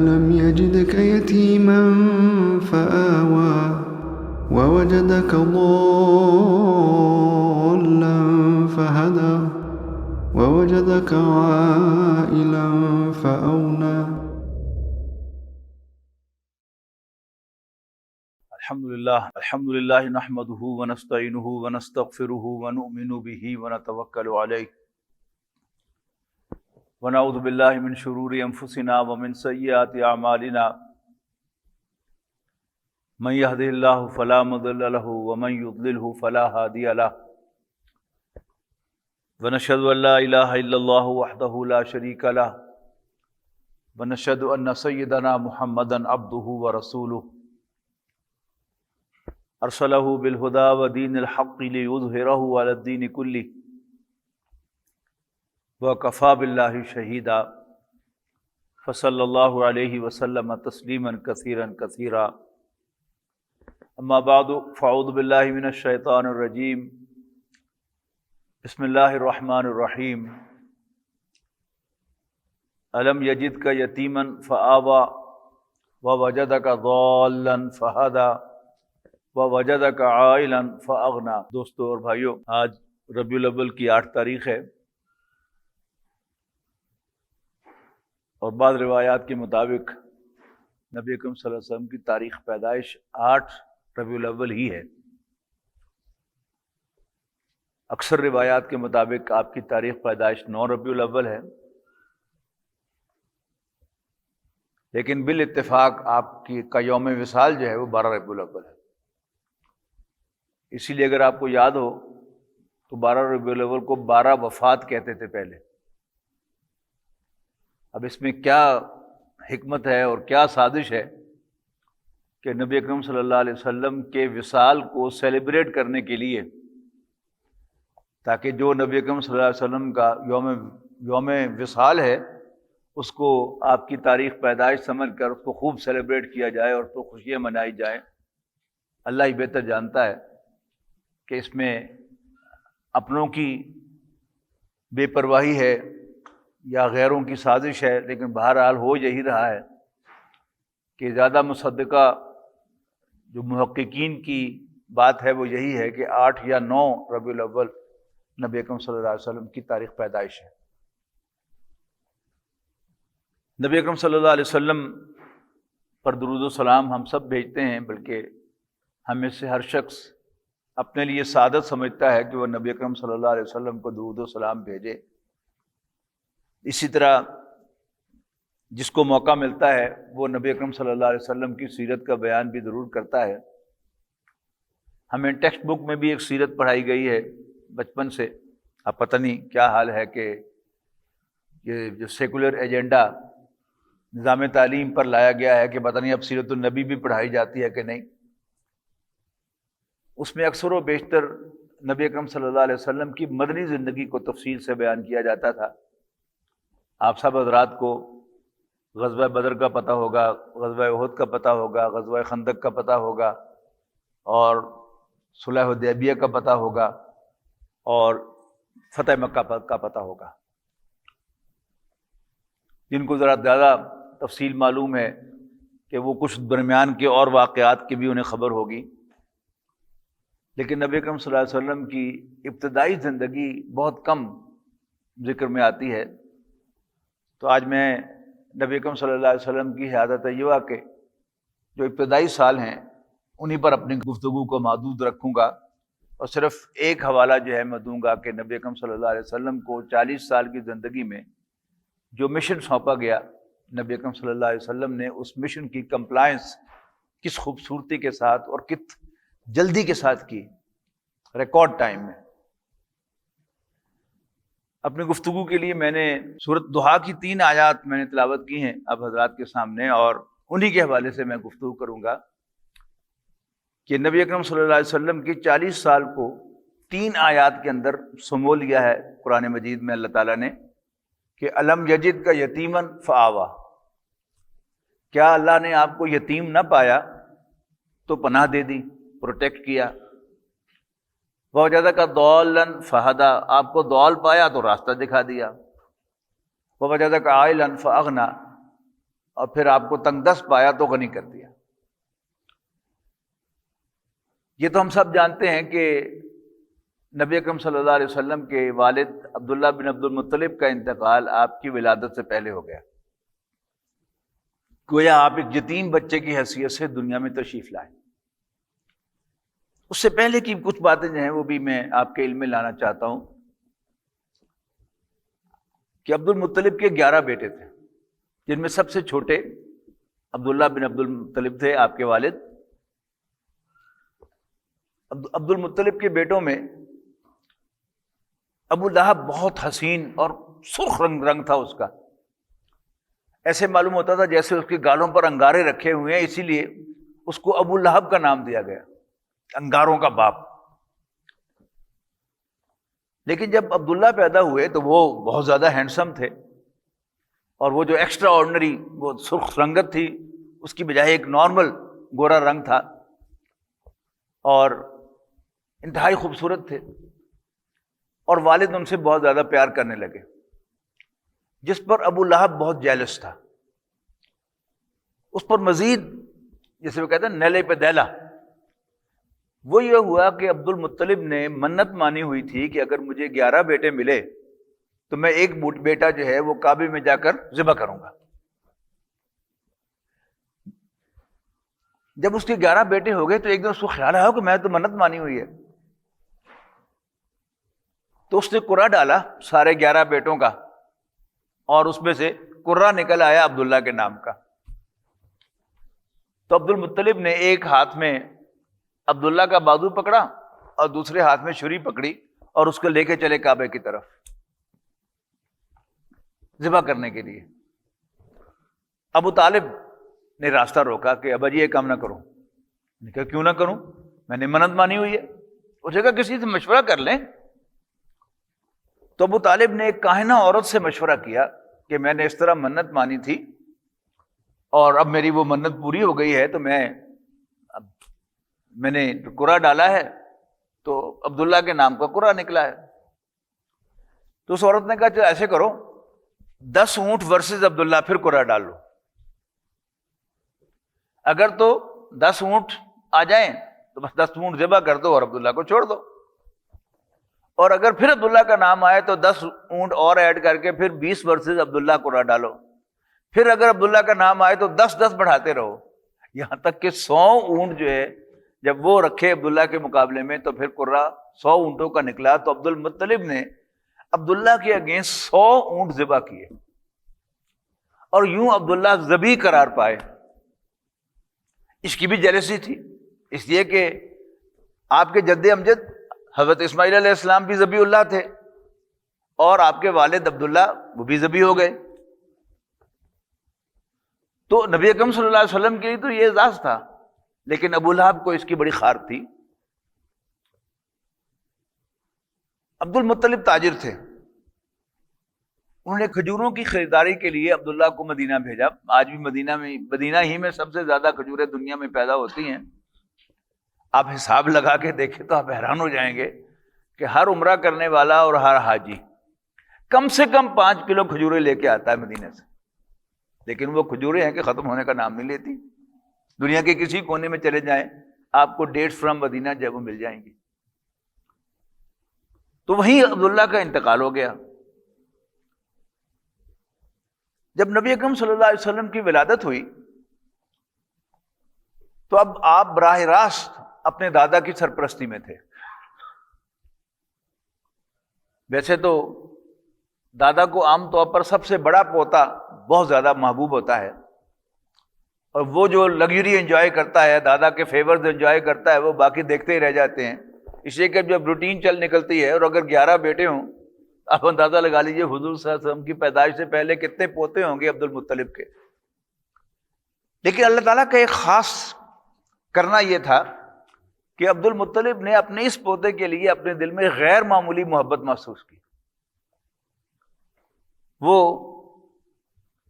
ألم يجدك يتيما فآوى ووجدك ضالا فهدى ووجدك عائلا فأغنى. الحمد للہ نحمده ونستعینه ونستغفره ونؤمن به ونتوکل علیہ ونعوذ باللہ من شرور انفسنا ومن سیئات اعمالنا من يهده الله فلا مضل له ومن يضلله فلا هادي له ونشهد ان لا اله الا الله وحده لا شريك له ونشهد ان سيدنا محمدا عبده ورسوله ارسلہ بالہدی ودین الحق لیظہرہ علی الدین کلہ وکفی باللہ شہیدا فصلی اللہ علیہ وسلم تسلیما کثیرا کثیرا اما بعد فاعوذ باللہ من الشیطان الرجیم بسم اللہ الرحمن الرحیم الم یجدک یتیما فآوی ووجدک ضالا فہدی وَوَجَدَكَ عَائِلًا فَأَغْنَى۔ دوستو اور بھائیو، آج ربیع الاول کی 8 تاریخ ہے اور بعض روایات کے مطابق نبی اکرم صلی اللہ علیہ وسلم کی تاریخ پیدائش 8 ربیع الاول ہی ہے۔ اکثر روایات کے مطابق آپ کی تاریخ پیدائش 9 ربیع الاول ہے، لیکن بالاتفاق آپ کا یوم وصال جو ہے وہ 12 ربیع الاول ہے۔ اسی لیے اگر آپ کو یاد ہو تو 12 ربیع الاول کو 12 وفات کہتے تھے پہلے۔ اب اس میں کیا حکمت ہے اور کیا سازش ہے کہ نبی اکرم صلی اللہ علیہ وسلم کے وصال کو سیلیبریٹ کرنے کے لیے، تاکہ جو نبی اکرم صلی اللہ علیہ وسلم کا یوم وصال ہے اس کو آپ کی تاریخ پیدائش سمجھ کر اس کو خوب سیلیبریٹ کیا جائے اور اس کو خوشیاں منائی جائیں۔ اللہ ہی بہتر جانتا ہے کہ اس میں اپنوں کی بے پرواہی ہے یا غیروں کی سازش ہے، لیکن بہرحال ہو یہی رہا ہے کہ زیادہ مصدقہ جو محققین کی بات ہے وہ یہی ہے کہ 8 یا 9 ربیع الاول نبی اکرم صلی اللہ علیہ وسلم کی تاریخ پیدائش ہے۔ نبی اکرم صلی اللہ علیہ وسلم پر درود و سلام ہم سب بھیجتے ہیں، بلکہ ہم میں سے ہر شخص اپنے لیے سعادت سمجھتا ہے کہ وہ نبی اکرم صلی اللہ علیہ وسلم کو درود و سلام بھیجے۔ اسی طرح جس کو موقع ملتا ہے وہ نبی اکرم صلی اللہ علیہ وسلم کی سیرت کا بیان بھی ضرور کرتا ہے۔ ہمیں ٹیکسٹ بک میں بھی ایک سیرت پڑھائی گئی ہے بچپن سے، اب پتہ نہیں کیا حال ہے کہ یہ جو سیکولر ایجنڈا نظام تعلیم پر لایا گیا ہے کہ پتہ نہیں اب سیرت النبی بھی پڑھائی جاتی ہے کہ نہیں۔ اس میں اکثر و بیشتر نبی اکرم صلی اللہ علیہ وسلم کی مدنی زندگی کو تفصیل سے بیان کیا جاتا تھا۔ آپ سب حضرات کو غزوہ بدر کا پتہ ہوگا، غزوہ احد کا پتہ ہوگا، غزوہ خندق کا پتہ ہوگا، اور صلح حدیبیہ کا پتہ ہوگا، اور فتح مکہ کا پتہ ہوگا۔ جن کو ذرا زیادہ تفصیل معلوم ہے کہ وہ کچھ درمیان کے اور واقعات کی بھی انہیں خبر ہوگی، لیکن نبی اکرم صلی اللہ علیہ وسلم کی ابتدائی زندگی بہت کم ذکر میں آتی ہے۔ تو آج میں نبی اکرم صلی اللہ علیہ وسلم کی حیات طیبہ کے جو ابتدائی سال ہیں انہی پر اپنی گفتگو کو محدود رکھوں گا، اور صرف ایک حوالہ جو ہے میں دوں گا کہ نبی اکرم صلی اللہ علیہ وسلم کو 40 سال کی زندگی میں جو مشن سونپا گیا، نبی اکرم صلی اللہ علیہ وسلم نے اس مشن کی کمپلائنس کس خوبصورتی کے ساتھ اور کس جلدی کے ساتھ کی، ریکارڈ ٹائم میں۔ اپنی گفتگو کے لیے میں نے سورۃ ضحیٰ کی 3 آیات میں نے تلاوت کی ہیں اب حضرات کے سامنے، اور انہی کے حوالے سے میں گفتگو کروں گا کہ نبی اکرم صلی اللہ علیہ وسلم کی 40 سال کو 3 آیات کے اندر سمو لیا ہے قرآن مجید میں اللہ تعالیٰ نے کہ الم یجد کا یتیمن فآویٰ۔ کیا اللہ نے آپ کو یتیم نہ پایا تو پناہ دے دی، پروٹیکٹ کیا۔ وَوَجَدَكَ ضَالًّا فَهَدَىٰ، آپ کو ضال پایا تو راستہ دکھا دیا۔ وَوَجَدَكَ عَائِلًا فَأَغْنَىٰ، اور پھر آپ کو تنگ دست پایا تو غنی کر دیا۔ یہ تو ہم سب جانتے ہیں کہ نبی اکرم صلی اللہ علیہ وسلم کے والد عبداللہ بن عبد المطلب کا انتقال آپ کی ولادت سے پہلے ہو گیا، گویا آپ ایک یتیم بچے کی حیثیت سے دنیا میں تشریف لائے۔ اس سے پہلے کی کچھ باتیں جو ہیں وہ بھی میں آپ کے علم میں لانا چاہتا ہوں کہ عبد المطلب کے 11 بیٹے تھے، جن میں سب سے چھوٹے عبداللہ بن عبد المطلب تھے، آپ کے والد۔ عبد المطلب کے بیٹوں میں ابو لہب بہت حسین اور سرخ رنگ تھا اس کا، ایسے معلوم ہوتا تھا جیسے اس کے گالوں پر انگارے رکھے ہوئے ہیں، اسی لیے اس کو ابو لہب کا نام دیا گیا، انگاروں کا باپ۔ لیکن جب عبداللہ پیدا ہوئے تو وہ بہت زیادہ ہینڈسم تھے، اور وہ جو ایکسٹرا آرڈنری وہ سرخ رنگت تھی اس کی بجائے ایک نارمل گورا رنگ تھا، اور انتہائی خوبصورت تھے، اور والد ان سے بہت زیادہ پیار کرنے لگے، جس پر ابو لہب بہت جیلس تھا۔ اس پر مزید جیسے وہ کہتے ہیں نیلے پہ دیلا، وہ یہ ہوا کہ عبد المطلب نے منت مانی ہوئی تھی کہ اگر مجھے 11 بیٹے ملے تو میں ایک بیٹا جو ہے وہ کعبے میں جا کر ذبح کروں گا۔ جب اس کے 11 بیٹے ہو گئے تو ایک دن اس کو خیال آیا کہ میں تو منت مانی ہوئی ہے، تو اس نے قرعہ ڈالا سارے 11 بیٹوں کا، اور اس میں سے قرعہ نکل آیا عبداللہ کے نام کا۔ تو عبد المطلب نے ایک ہاتھ میں عبداللہ کا بازو پکڑا اور دوسرے ہاتھ میں چھری پکڑی، اور اس کو لے کے چلے کعبے کی طرف ذبح کرنے کے لیے۔ ابو طالب نے راستہ روکا کہ ابا جی یہ کام نہ کرو۔ نے کہا کیوں نہ کروں، میں نے منت مانی ہوئی ہے۔ اس نے کہا کسی سے مشورہ کر لیں۔ تو ابو طالب نے ایک کاہنہ عورت سے مشورہ کیا کہ میں نے اس طرح منت مانی تھی اور اب میری وہ منت پوری ہو گئی ہے، تو میں نے قرعہ ڈالا ہے تو عبداللہ کے نام کا قرعہ نکلا ہے۔ تو اس عورت نے کہا چلو ایسے کرو، 10 اونٹ ورسز عبداللہ، پھر قرعہ ڈال لو۔ اگر تو 10 اونٹ آ جائیں تو بس 10 اونٹ ذبح کر دو اور عبداللہ کو چھوڑ دو، اور اگر پھر عبداللہ کا نام آئے تو 10 اونٹ اور ایڈ کر کے پھر 20 ورسز عبداللہ قرعہ ڈالو، پھر اگر عبداللہ کا نام آئے تو 10 بڑھاتے رہو، یہاں تک کہ 100 اونٹ جو ہے جب وہ رکھے عبداللہ کے مقابلے میں تو پھر قرعہ 100 اونٹوں کا نکلا۔ تو عبد المطلب نے عبداللہ کے اگینسٹ 100 اونٹ ذبح کیے، اور یوں عبداللہ ذبیح قرار پائے۔ اس کی بھی جیلسی تھی، اس لیے کہ آپ کے جد امجد حضرت اسماعیل علیہ السلام بھی ذبیح اللہ تھے، اور آپ کے والد عبداللہ وہ بھی ذبیح ہو گئے۔ تو نبی اکرم صلی اللہ علیہ وسلم کے لیے تو یہ اعزاز تھا، لیکن ابو لہب کو اس کی بڑی خار تھی۔ عبد المطلب تاجر تھے، انہوں نے کھجوروں کی خریداری کے لیے عبداللہ کو مدینہ بھیجا۔ آج بھی مدینہ ہی میں سب سے زیادہ کھجوریں دنیا میں پیدا ہوتی ہیں۔ آپ حساب لگا کے دیکھیں تو آپ حیران ہو جائیں گے کہ ہر عمرہ کرنے والا اور ہر حاجی کم سے کم 5 کلو کھجوریں لے کے آتا ہے مدینہ سے، لیکن وہ کھجوریں ہیں کہ ختم ہونے کا نام نہیں لیتی۔ دنیا کے کسی کونے میں چلے جائیں آپ کو ڈیٹس فرام مدینہ جو وہ مل جائیں گی۔ تو وہیں عبداللہ کا انتقال ہو گیا۔ جب نبی اکرم صلی اللہ علیہ وسلم کی ولادت ہوئی تو اب آپ براہ راست اپنے دادا کی سرپرستی میں تھے۔ ویسے تو دادا کو عام طور پر سب سے بڑا پوتا بہت زیادہ محبوب ہوتا ہے، اور وہ جو لگژری انجوائے کرتا ہے، دادا کے فیورز انجوائے کرتا ہے، وہ باقی دیکھتے ہی رہ جاتے ہیں۔ اس لیے کہ جب روٹین چل نکلتی ہے، اور اگر 11 بیٹے ہوں، آپ اندازہ لگا لیجئے حضور صلی اللہ علیہ وسلم کی پیدائش سے پہلے کتنے پوتے ہوں گے عبد المطلب کے۔ لیکن اللہ تعالیٰ کا ایک خاص کرنا یہ تھا کہ عبد المطلب نے اپنے اس پوتے کے لیے اپنے دل میں غیر معمولی محبت محسوس کی۔ وہ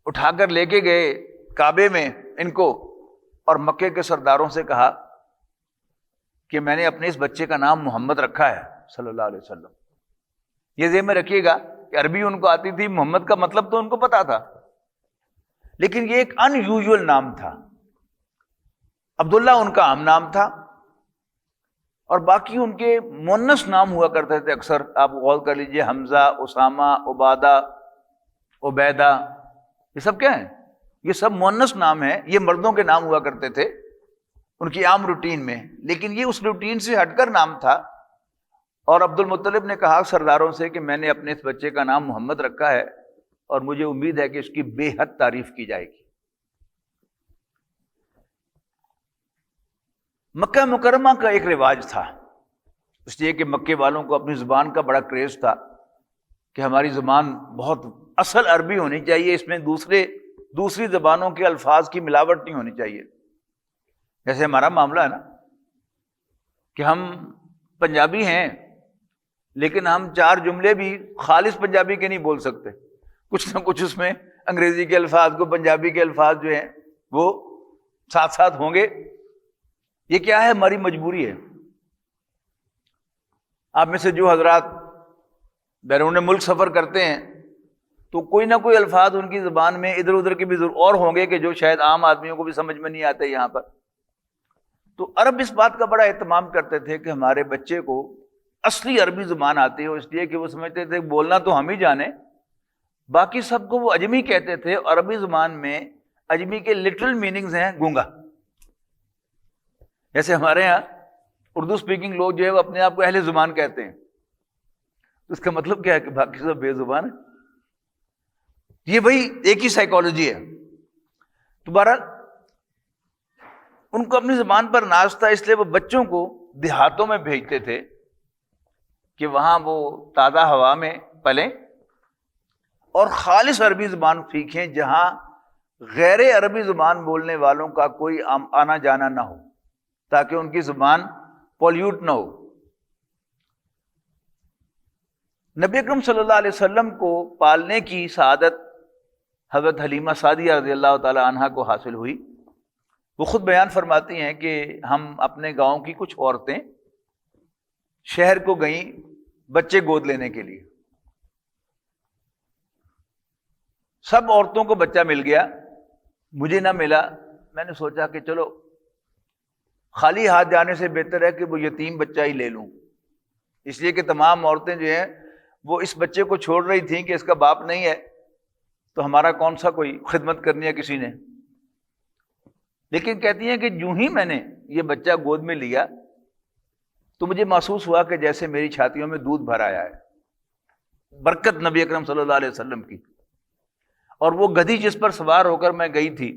اٹھا کر لے کے گئے کعبے میں ان کو، اور مکے کے سرداروں سے کہا کہ میں نے اپنے اس بچے کا نام محمد رکھا ہے صلی اللہ علیہ وسلم۔ یہ ذہن میں رکھیے گا کہ عربی ان کو آتی تھی، محمد کا مطلب تو ان کو پتا تھا، لیکن یہ ایک ان یوزول نام تھا. عبداللہ ان کا عام نام تھا، اور باقی ان کے مؤنث نام ہوا کرتے تھے اکثر. آپ غور کر لیجئے، حمزہ، اسامہ، عبادہ، عبیدہ، یہ سب کیا ہیں؟ یہ سب مؤنث نام ہیں. یہ مردوں کے نام ہوا کرتے تھے ان کی عام روٹین میں، لیکن یہ اس روٹین سے ہٹ کر نام تھا. اور عبد المطلب نے کہا سرداروں سے کہ میں نے اپنے اس بچے کا نام محمد رکھا ہے، اور مجھے امید ہے کہ اس کی بے حد تعریف کی جائے گی. مکہ مکرمہ کا ایک رواج تھا، اس لیے کہ مکے والوں کو اپنی زبان کا بڑا کریز تھا کہ ہماری زبان بہت اصل عربی ہونی چاہیے، اس میں دوسری زبانوں کے الفاظ کی ملاوٹ نہیں ہونی چاہیے. جیسے ہمارا معاملہ ہے نا کہ ہم پنجابی ہیں، لیکن ہم 4 جملے بھی خالص پنجابی کے نہیں بول سکتے، کچھ نہ کچھ اس میں انگریزی کے الفاظ کو پنجابی کے الفاظ جو ہیں وہ ساتھ ساتھ ہوں گے. یہ کیا ہے؟ ہماری مجبوری ہے. آپ میں سے جو حضرات بیرون ملک سفر کرتے ہیں تو کوئی نہ کوئی الفاظ ان کی زبان میں ادھر ادھر کے بھی ضرور اور ہوں گے کہ جو شاید عام آدمیوں کو بھی سمجھ میں نہیں آتے یہاں پر. تو عرب اس بات کا بڑا اہتمام کرتے تھے کہ ہمارے بچے کو اصلی عربی زبان آتی ہو، اس لیے کہ وہ سمجھتے تھے بولنا تو ہم ہی جانے، باقی سب کو وہ اجمی کہتے تھے. اور عربی زبان میں اجمی کے لٹرل میننگز ہیں گونگا. جیسے ہمارے ہاں اردو اسپیکنگ لوگ جو ہے وہ اپنے آپ کو اہل زبان کہتے ہیں، اس کا مطلب کیا ہے کہ باقی سب بے زبان ہے. یہ وہی ایک ہی سائیکالوجی ہے. دوبارہ ان کو اپنی زبان پر ناز تھا، اس لیے وہ بچوں کو دیہاتوں میں بھیجتے تھے کہ وہاں وہ تازہ ہوا میں پلیں اور خالص عربی زبان سیکھیں، جہاں غیر عربی زبان بولنے والوں کا کوئی آنا جانا نہ ہو، تاکہ ان کی زبان پولیوٹ نہ ہو. نبی اکرم صلی اللہ علیہ وسلم کو پالنے کی سعادت حضرت حلیمہ سعدیہ رضی اللہ تعالی عنہا کو حاصل ہوئی. وہ خود بیان فرماتی ہیں کہ ہم اپنے گاؤں کی کچھ عورتیں شہر کو گئیں بچے گود لینے کے لیے. سب عورتوں کو بچہ مل گیا، مجھے نہ ملا. میں نے سوچا کہ چلو خالی ہاتھ جانے سے بہتر ہے کہ وہ یتیم بچہ ہی لے لوں، اس لیے کہ تمام عورتیں جو ہیں وہ اس بچے کو چھوڑ رہی تھیں کہ اس کا باپ نہیں ہے تو ہمارا کون سا کوئی خدمت کرنی ہے کسی نے. لیکن کہتی ہیں کہ یوں ہی میں نے یہ بچہ گود میں لیا تو مجھے محسوس ہوا کہ جیسے میری چھاتیوں میں دودھ بھر آیا ہے، برکت نبی اکرم صلی اللہ علیہ وسلم کی. اور وہ گدھی جس پر سوار ہو کر میں گئی تھی،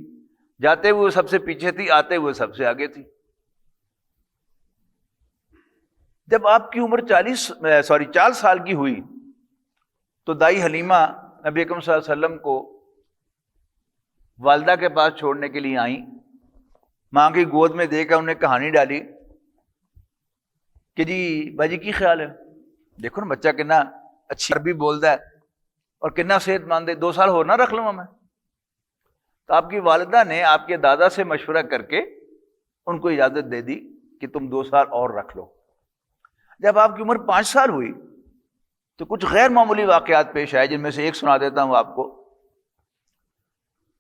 جاتے ہوئے سب سے پیچھے تھی، آتے ہوئے سب سے آگے تھی. جب آپ کی عمر 4 سال کی ہوئی تو دائی حلیمہ نبی اکرم صلی اللہ علیہ وسلم کو والدہ کے پاس چھوڑنے کے لیے آئیں. ماں کی گود میں دے کر انہیں کہانی ڈالی کہ جی باجی کی خیال ہے، دیکھو نا بچہ کتنا اچھی عربی بولتا ہے اور کتنا صحت مند ہے، 2 سال ہو نہ رکھ لوں میں. تو آپ کی والدہ نے آپ کے دادا سے مشورہ کر کے ان کو اجازت دے دی کہ تم 2 سال اور رکھ لو. جب آپ کی عمر 5 سال ہوئی تو کچھ غیر معمولی واقعات پیش آئے، جن میں سے ایک سنا دیتا ہوں آپ کو.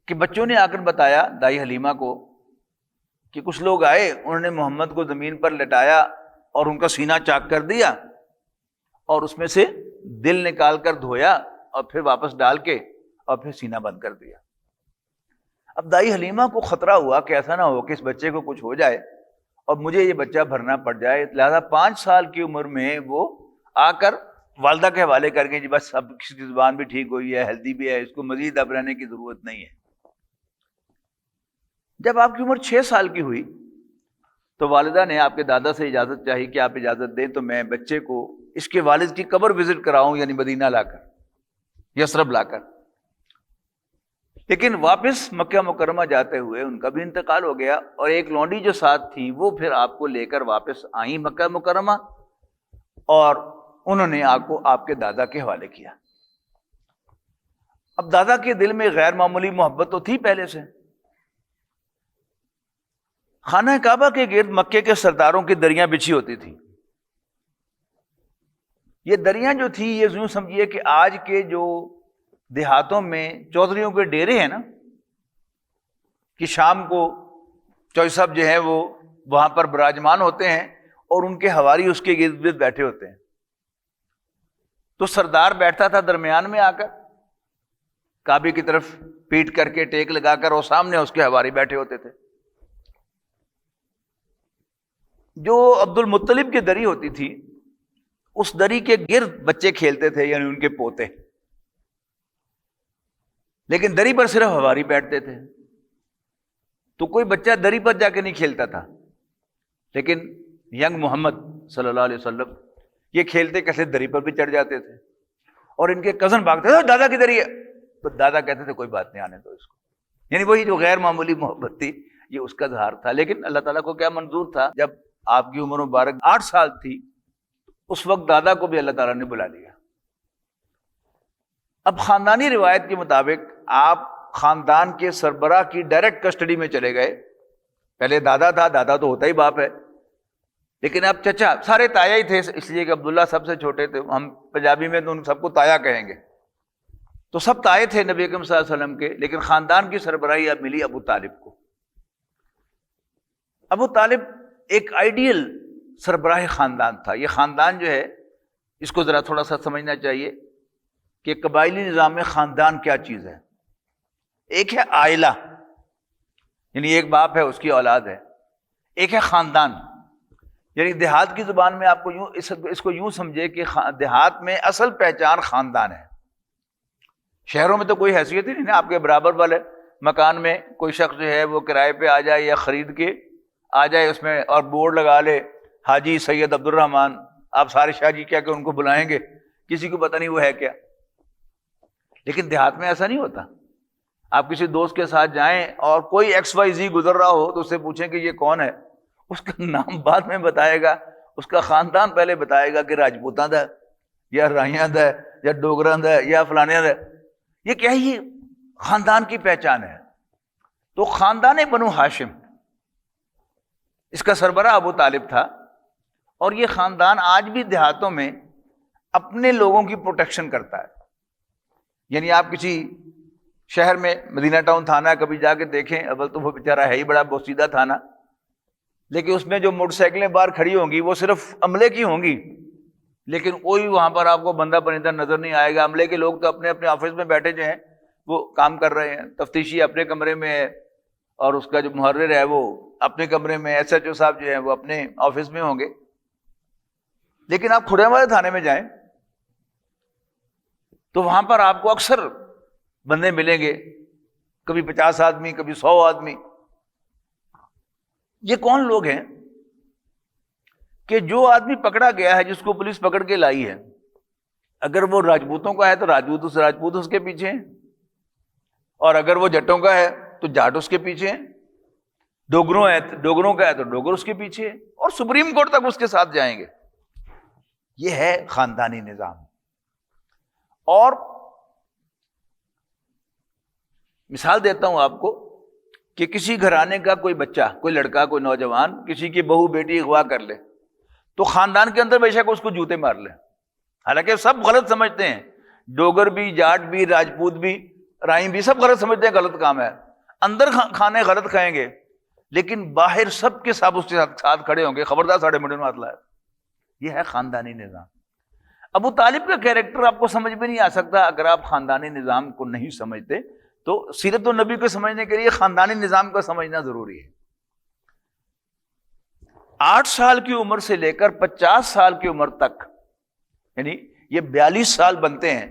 کہ بچوں نے آ کر بتایا دائی حلیمہ کو کہ کچھ لوگ آئے، انہوں نے محمد کو زمین پر لٹایا اور ان کا سینہ چاک کر دیا اور اس میں سے دل نکال کر دھویا اور پھر واپس ڈال کے اور پھر سینہ بند کر دیا. اب دائی حلیمہ کو خطرہ ہوا کہ ایسا نہ ہو کہ اس بچے کو کچھ ہو جائے اور مجھے یہ بچہ بھرنا پڑ جائے. لہذا 5 سال کی عمر میں وہ آ کر والدہ کے حوالے کر کے جی بس اب کسی کی زبان بھی ٹھیک ہوئی ہے، ہیلدی بھی ہے، اس کو مزید اب رہنے کی ضرورت نہیں ہے. جب آپ کی عمر 6 سال کی ہوئی تو والدہ نے آپ کے دادا سے اجازت چاہی کہ آپ اجازت دیں تو میں بچے کو اس کے والد کی قبر وزٹ کراؤں، یعنی مدینہ لا کر، یثرب لا کر. لیکن واپس مکہ مکرمہ جاتے ہوئے ان کا بھی انتقال ہو گیا، اور ایک لونڈی جو ساتھ تھی وہ پھر آپ کو لے کر واپس آئیں مکہ مکرمہ، اور انہوں نے آپ کو آپ کے دادا کے حوالے کیا. اب دادا کے دل میں غیر معمولی محبت تو تھی پہلے سے. خانہ کعبہ کے گرد مکے کے سرداروں کی دریاں بچھی ہوتی تھی. یہ دریاں جو تھی یہ یوں سمجھیے کہ آج کے جو دیہاتوں میں چودھریوں کے ڈیرے ہیں نا، کہ شام کو چوہے صاحب جو ہیں وہ وہاں پر براجمان ہوتے ہیں اور ان کے حواری اس کے گرد گرد بیٹھے ہوتے ہیں. تو سردار بیٹھتا تھا درمیان میں آ کر کعبے کی طرف پیٹ کر کے ٹیک لگا کر، اور سامنے اس کے حواری بیٹھے ہوتے تھے. جو عبد المطلب کی دری ہوتی تھی اس دری کے گرد بچے کھیلتے تھے، یعنی ان کے پوتے، لیکن دری پر صرف حواری بیٹھتے تھے. تو کوئی بچہ دری پر جا کے نہیں کھیلتا تھا، لیکن ینگ محمد صلی اللہ علیہ وسلم یہ کھیلتے کیسے دری پر بھی چڑھ جاتے تھے، اور ان کے کزن بھاگتے تھے دادا کی دری ہے، تو دادا کہتے تھے کوئی بات نہیں، آنے دو اس کو. یعنی وہی جو غیر معمولی محبت تھی یہ اس کا اظہار تھا. لیکن اللہ تعالیٰ کو کیا منظور تھا، جب آپ کی عمر مبارک 8 سال تھی اس وقت دادا کو بھی اللہ تعالیٰ نے بلا لیا. اب خاندانی روایت کے مطابق آپ خاندان کے سربراہ کی ڈائریکٹ کسٹڈی میں چلے گئے. پہلے دادا تھا، دادا تو ہوتا ہی باپ ہے، لیکن اب چچا، سارے تایا ہی تھے اس لیے کہ عبداللہ سب سے چھوٹے تھے، ہم پنجابی میں تو ان سب کو تایا کہیں گے، تو سب تائے تھے نبی اکرم صلی اللہ علیہ وسلم کے. لیکن خاندان کی سربراہی اب ملی ابو طالب کو. ابو طالب ایک آئیڈیل سربراہ خاندان تھا. یہ خاندان جو ہے اس کو ذرا تھوڑا سا سمجھنا چاہیے کہ قبائلی نظام میں خاندان کیا چیز ہے. ایک ہے عائلہ، یعنی ایک باپ ہے اس کی اولاد ہے. ایک ہے خاندان، یعنی دیہات کی زبان میں آپ کو اس کو یوں سمجھے کہ دیہات میں اصل پہچان خاندان ہے. شہروں میں تو کوئی حیثیت ہی نہیں نا، آپ کے برابر والے مکان میں کوئی شخص جو ہے وہ کرائے پہ آ جائے یا خرید کے آ جائے اس میں اور بورڈ لگا لے حاجی سید عبد الرحمان، آپ سارے شاہ جی کیا کہ ان کو بلائیں گے، کسی کو پتہ نہیں وہ ہے کیا. لیکن دیہات میں ایسا نہیں ہوتا. آپ کسی دوست کے ساتھ جائیں اور کوئی ایکس وائی زی گزر رہا ہو تو اس سے پوچھیں کہ یہ کون ہے، اس کا نام بعد میں بتائے گا، اس کا خاندان پہلے بتائے گا کہ راجپوتاں دا یا رائیاں دا یا ڈوگراں دا یا فلانیاں دا. یہ کیا ہی خاندان کی پہچان ہے. تو خاندان بنو ہاشم اس کا سربراہ ابو طالب تھا، اور یہ خاندان آج بھی دیہاتوں میں اپنے لوگوں کی پروٹیکشن کرتا ہے. یعنی آپ کسی شہر میں مدینہ ٹاؤن تھانہ کبھی جا کے دیکھیں، اول تو وہ بیچارہ ہے ہی بڑا بوسیدہ تھانہ، لیکن اس میں جو موٹر سائیکلیں باہر کھڑی ہوں گی وہ صرف عملے کی ہوں گی، لیکن کوئی وہاں پر آپ کو بندہ پرندہ نظر نہیں آئے گا. عملے کے لوگ تو اپنے اپنے آفس میں بیٹھے جو ہیں وہ کام کر رہے ہیں، تفتیشی اپنے کمرے میں ہے اور اس کا جو محرر ہے وہ اپنے کمرے میں، ایس ایچ او صاحب جو ہیں وہ اپنے آفس میں ہوں گے. لیکن آپ کھڑے والے تھانے میں جائیں تو وہاں پر آپ کو اکثر بندے ملیں گے، کبھی 50 آدمی، کبھی 100 آدمی. یہ کون لوگ ہیں کہ جو آدمی پکڑا گیا ہے، جس کو پولیس پکڑ کے لائی ہے، اگر وہ راجپوتوں کا ہے تو راجپوت اس کے پیچھے ہیں، اور اگر وہ جٹوں کا ہے تو جاٹ اس کے پیچھے ہیں، ڈوگروں کا ہے تو ڈوگر اس کے پیچھے ہے، اور سپریم کورٹ تک اس کے ساتھ جائیں گے. یہ ہے خاندانی نظام. اور مثال دیتا ہوں آپ کو کہ کسی گھرانے کا کوئی بچہ، کوئی لڑکا، کوئی نوجوان کسی کی بہو بیٹی اغوا کر لے تو خاندان کے اندر بے شک اس کو جوتے مار لیں. حالانکہ سب غلط سمجھتے ہیں، ڈوگر بھی، جاٹ بھی، راجپوت بھی، رائیں بھی، سب غلط سمجھتے ہیں غلط کام ہے. اندر کھانے غلط کھائیں گے، لیکن باہر سب کے ساتھ اس کے ساتھ کھڑے ہوں گے، خبردار ساڑھے منڈے میں ہاتھ لائے. یہ ہے خاندانی نظام. ابو طالب کا کیریکٹر آپ کو سمجھ میں نہیں آ سکتا اگر آپ خاندانی نظام کو نہیں سمجھتے. تو سیرت النبی کو سمجھنے کے لیے خاندانی نظام کو سمجھنا ضروری ہے. 8 سال کی عمر سے لے کر 50 سال کی عمر تک، یعنی یہ 42 سال بنتے ہیں،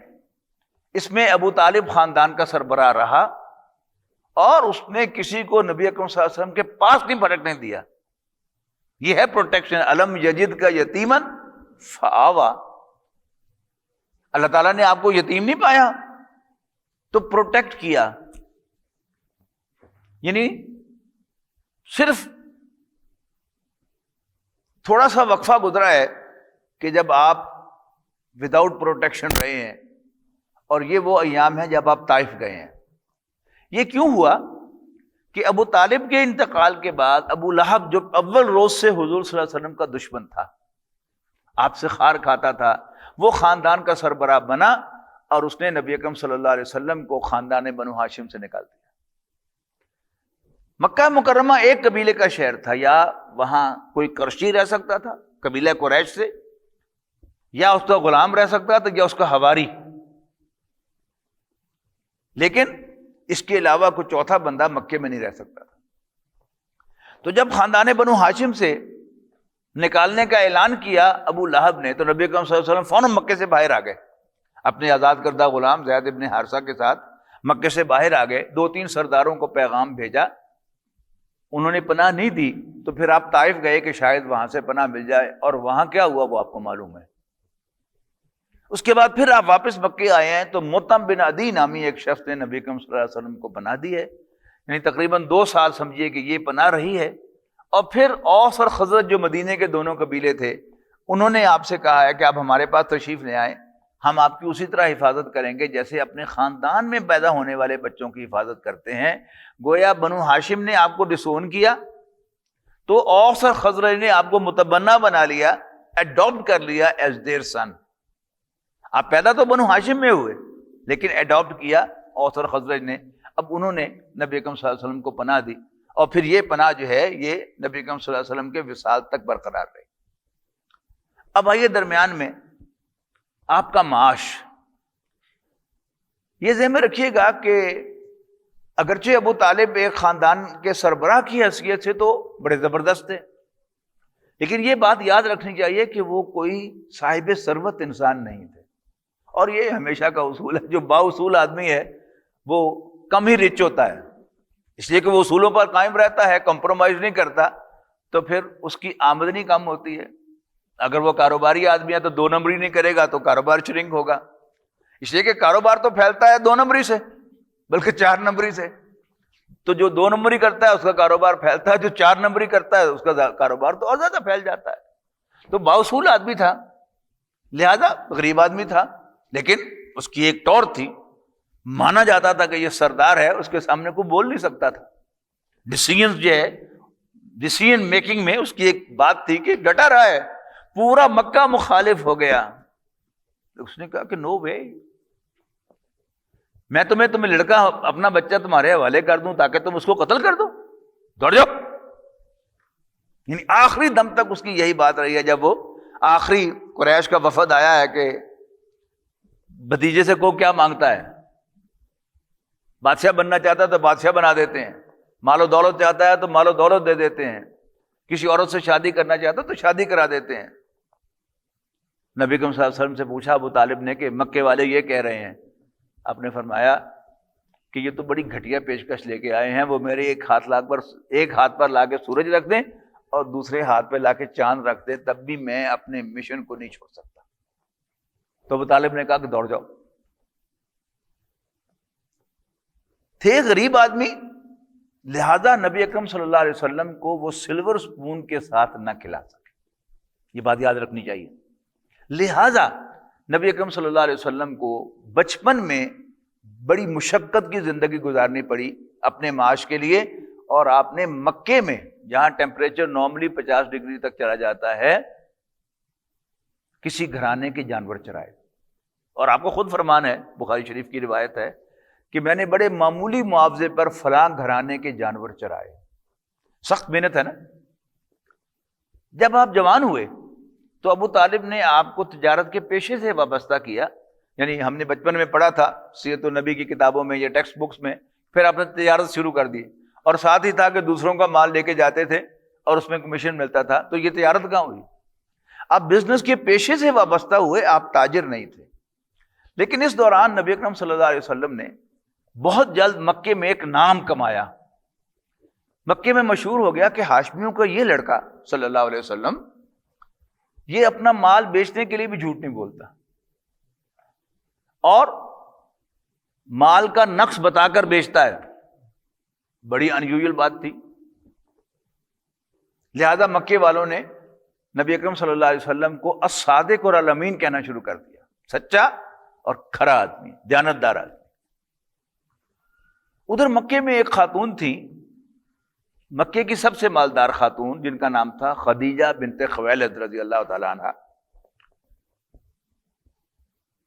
اس میں ابو طالب خاندان کا سربراہ رہا، اور اس نے کسی کو نبی اکرم صلی اللہ علیہ وسلم کے پاس نہیں پھٹکنے دیا. یہ ہے پروٹیکشن. الم یجد کا یتیمن فآوا. اللہ تعالیٰ نے آپ کو یتیم نہیں پایا تو پروٹیکٹ کیا. یعنی صرف تھوڑا سا وقفہ گزرا ہے کہ جب آپ وداؤٹ پروٹیکشن رہے ہیں، اور یہ وہ ایام ہیں جب آپ طائف گئے ہیں. یہ کیوں ہوا کہ ابو طالب کے انتقال کے بعد ابو لہب جو اول روز سے حضور صلی اللہ علیہ وسلم کا دشمن تھا، آپ سے خار کھاتا تھا، وہ خاندان کا سربراہ بنا، اور اس نے نبی اکرم صلی اللہ علیہ وسلم کو خاندان بنو ہاشم سے نکال دیا. مکہ مکرمہ ایک قبیلے کا شہر تھا، یا وہاں کوئی قرشی رہ سکتا تھا قبیلہ قریش سے، یا اس کا غلام رہ سکتا تھا، یا اس کا حواری، لیکن اس کے علاوہ کوئی چوتھا بندہ مکے میں نہیں رہ سکتا تھا۔ تو جب خاندان بنو ہاشم سے نکالنے کا اعلان کیا ابو لہب نے، تو نبی اکرم صلی اللہ علیہ وسلم فوراً مکے سے باہر آ گئے، اپنے آزاد کردہ غلام زید ابن حارثہ کے ساتھ مکے سے باہر آ گئے۔ 2-3 سرداروں کو پیغام بھیجا، انہوں نے پناہ نہیں دی، تو پھر آپ طائف گئے کہ شاید وہاں سے پناہ مل جائے، اور وہاں کیا ہوا وہ آپ کو معلوم ہے۔ اس کے بعد پھر آپ واپس مکے آئے ہیں، تو مطعم بن عدی نامی ایک شخص نے نبی اکرم صلی اللہ علیہ وسلم کو پناہ دی ہے، یعنی تقریباً 2 سال سمجھیے کہ یہ پناہ رہی ہے۔ اور پھر اوس اور خزرج جو مدینے کے دونوں قبیلے تھے، انہوں نے آپ سے کہا ہے کہ آپ ہمارے پاس تشریف لے آئیں، ہم آپ کی اسی طرح حفاظت کریں گے جیسے اپنے خاندان میں پیدا ہونے والے بچوں کی حفاظت کرتے ہیں۔ گویا بنو ہاشم نے آپ کو ڈسون کیا، تو اوس اور خزرج نے آپ کو متبنہ بنا لیا، اڈاپٹ کر لیا ایز دیئر سن۔ آپ پیدا تو بنو ہاشم میں ہوئے، لیکن اڈاپٹ کیا اوس اور خزرج نے۔ اب انہوں نے نبی اکرم صلی اللہ علیہ وسلم کو پناہ دی، اور پھر یہ پناہ جو ہے یہ نبی اکرم صلی اللہ علیہ وسلم کے وصال تک برقرار رہی۔ اب آئیے درمیان میں آپ کا معاش، یہ ذہن میں رکھیے گا کہ اگرچہ ابو طالب ایک خاندان کے سربراہ کی حیثیت سے تو بڑے زبردست تھے، لیکن یہ بات یاد رکھنی چاہیے کہ وہ کوئی صاحب ثروت انسان نہیں تھے۔ اور یہ ہمیشہ کا اصول ہے، جو بااصول آدمی ہے وہ کم ہی رچ ہوتا ہے، اس لیے کہ وہ اصولوں پر قائم رہتا ہے، کمپرومائز نہیں کرتا، تو پھر اس کی آمدنی کم ہوتی ہے۔ اگر وہ کاروباری آدمی ہے تو 2 نمبری نہیں کرے گا تو کاروبار شرنک ہوگا، اس لیے کہ کاروبار تو پھیلتا ہے 2 نمبری سے، بلکہ 4 نمبری سے۔ تو جو 2 نمبری کرتا ہے اس کا کاروبار پھیلتا ہے، جو 4 نمبری کرتا ہے اس کا کاروبار تو اور زیادہ پھیل جاتا ہے۔ تو بااصول آدمی تھا، لہذا غریب آدمی تھا، لیکن اس کی ایک ٹور تھی، مانا جاتا تھا کہ یہ سردار ہے، اس کے سامنے کوئی بول نہیں سکتا تھا۔ ڈیسیژن جو ہے، ڈیسیژن میکنگ میں اس کی ایک بات تھی کہ ڈٹا رہا ہے، پورا مکہ مخالف ہو گیا۔ اس نے کہا کہ نو وے، میں تمہیں لڑکا اپنا بچہ تمہارے حوالے کر دوں تاکہ تم اس کو قتل کر دو، دوڑ جاؤ۔ یعنی آخری دم تک اس کی یہی بات رہی ہے۔ جب وہ آخری قریش کا وفد آیا ہے کہ بھتیجے سے کو کیا مانگتا ہے، بادشاہ بننا چاہتا ہے تو بادشاہ بنا دیتے ہیں، مال و دولت چاہتا ہے تو مال و دولت دے دیتے ہیں، کسی عورت سے شادی کرنا چاہتا ہے تو شادی کرا دیتے ہیں۔ نبی اکرم صلی اللہ علیہ وسلم سے پوچھا ابو طالب نے کہ مکے والے یہ کہہ رہے ہیں، آپ نے فرمایا کہ یہ تو بڑی گھٹیا پیشکش لے کے آئے ہیں، وہ میرے ایک ہاتھ پر لا کے سورج رکھ دیں اور دوسرے ہاتھ پہ لا کے چاند رکھ دیں، تب بھی میں اپنے مشن کو نہیں چھوڑ سکتا۔ تو ابو طالب نے کہا کہ دوڑ جاؤ۔ تھے غریب آدمی، لہذا نبی اکرم صلی اللہ علیہ وسلم کو وہ سلور سپون کے ساتھ نہ کھلا سکے، یہ بات یاد رکھنی چاہیے۔ لہذا نبی اکرم صلی اللہ علیہ وسلم کو بچپن میں بڑی مشقت کی زندگی گزارنی پڑی اپنے معاش کے لیے، اور آپ نے مکے میں جہاں ٹیمپریچر نارملی 50 ڈگری تک چلا جاتا ہے، کسی گھرانے کے جانور چرائے۔ اور آپ کو خود فرمان ہے، بخاری شریف کی روایت ہے کہ میں نے بڑے معمولی معاوضے پر فلاں گھرانے کے جانور چرائے۔ سخت محنت ہے نا۔ جب آپ جوان ہوئے تو ابو طالب نے آپ کو تجارت کے پیشے سے وابستہ کیا، یعنی ہم نے بچپن میں پڑھا تھا سیرت النبی کی کتابوں میں یا ٹیکسٹ بکس میں، پھر آپ نے تجارت شروع کر دی، اور ساتھ ہی تھا کہ دوسروں کا مال لے کے جاتے تھے اور اس میں کمیشن ملتا تھا، تو یہ تجارت کہاں ہوئی؟ آپ بزنس کے پیشے سے وابستہ ہوئے، آپ تاجر نہیں تھے۔ لیکن اس دوران نبی اکرم صلی اللہ علیہ وسلم نے بہت جلد مکے میں ایک نام کمایا، مکے میں مشہور ہو گیا کہ ہاشمیوں کا یہ لڑکا صلی اللہ علیہ وسلم یہ اپنا مال بیچنے کے لیے بھی جھوٹ نہیں بولتا، اور مال کا نقص بتا کر بیچتا ہے۔ بڑی انیوژل بات تھی، لہذا مکے والوں نے نبی اکرم صلی اللہ علیہ وسلم کو الصادق اور الامین کہنا شروع کر دیا، سچا اور کھرا آدمی، دیانتدار آدمی۔ ادھر مکے میں ایک خاتون تھی، مکے کی سب سے مالدار خاتون، جن کا نام تھا خدیجہ بنت خویلد رضی اللہ تعالی عنہا۔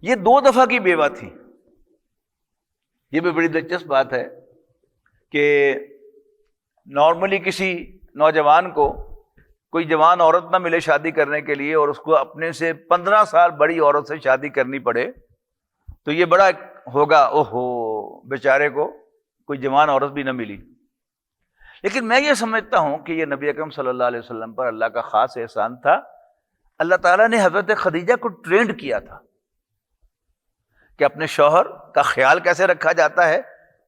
یہ 2 دفعہ کی بیوہ تھی۔ یہ بھی بڑی دلچسپ بات ہے کہ نارملی کسی نوجوان کو کوئی جوان عورت نہ ملے شادی کرنے کے لیے اور اس کو اپنے سے 15 سال بڑی عورت سے شادی کرنی پڑے تو یہ بڑا ہوگا، اوہو بیچارے کو کوئی جوان عورت بھی نہ ملی. لیکن میں یہ سمجھتا ہوں کہ یہ نبی اکرم صلی اللہ علیہ وسلم پر اللہ کا خاص احسان تھا. اللہ تعالیٰ نے حضرت خدیجہ کو ٹرینڈ کیا تھا کہ اپنے شوہر کا خیال کیسے رکھا جاتا ہے،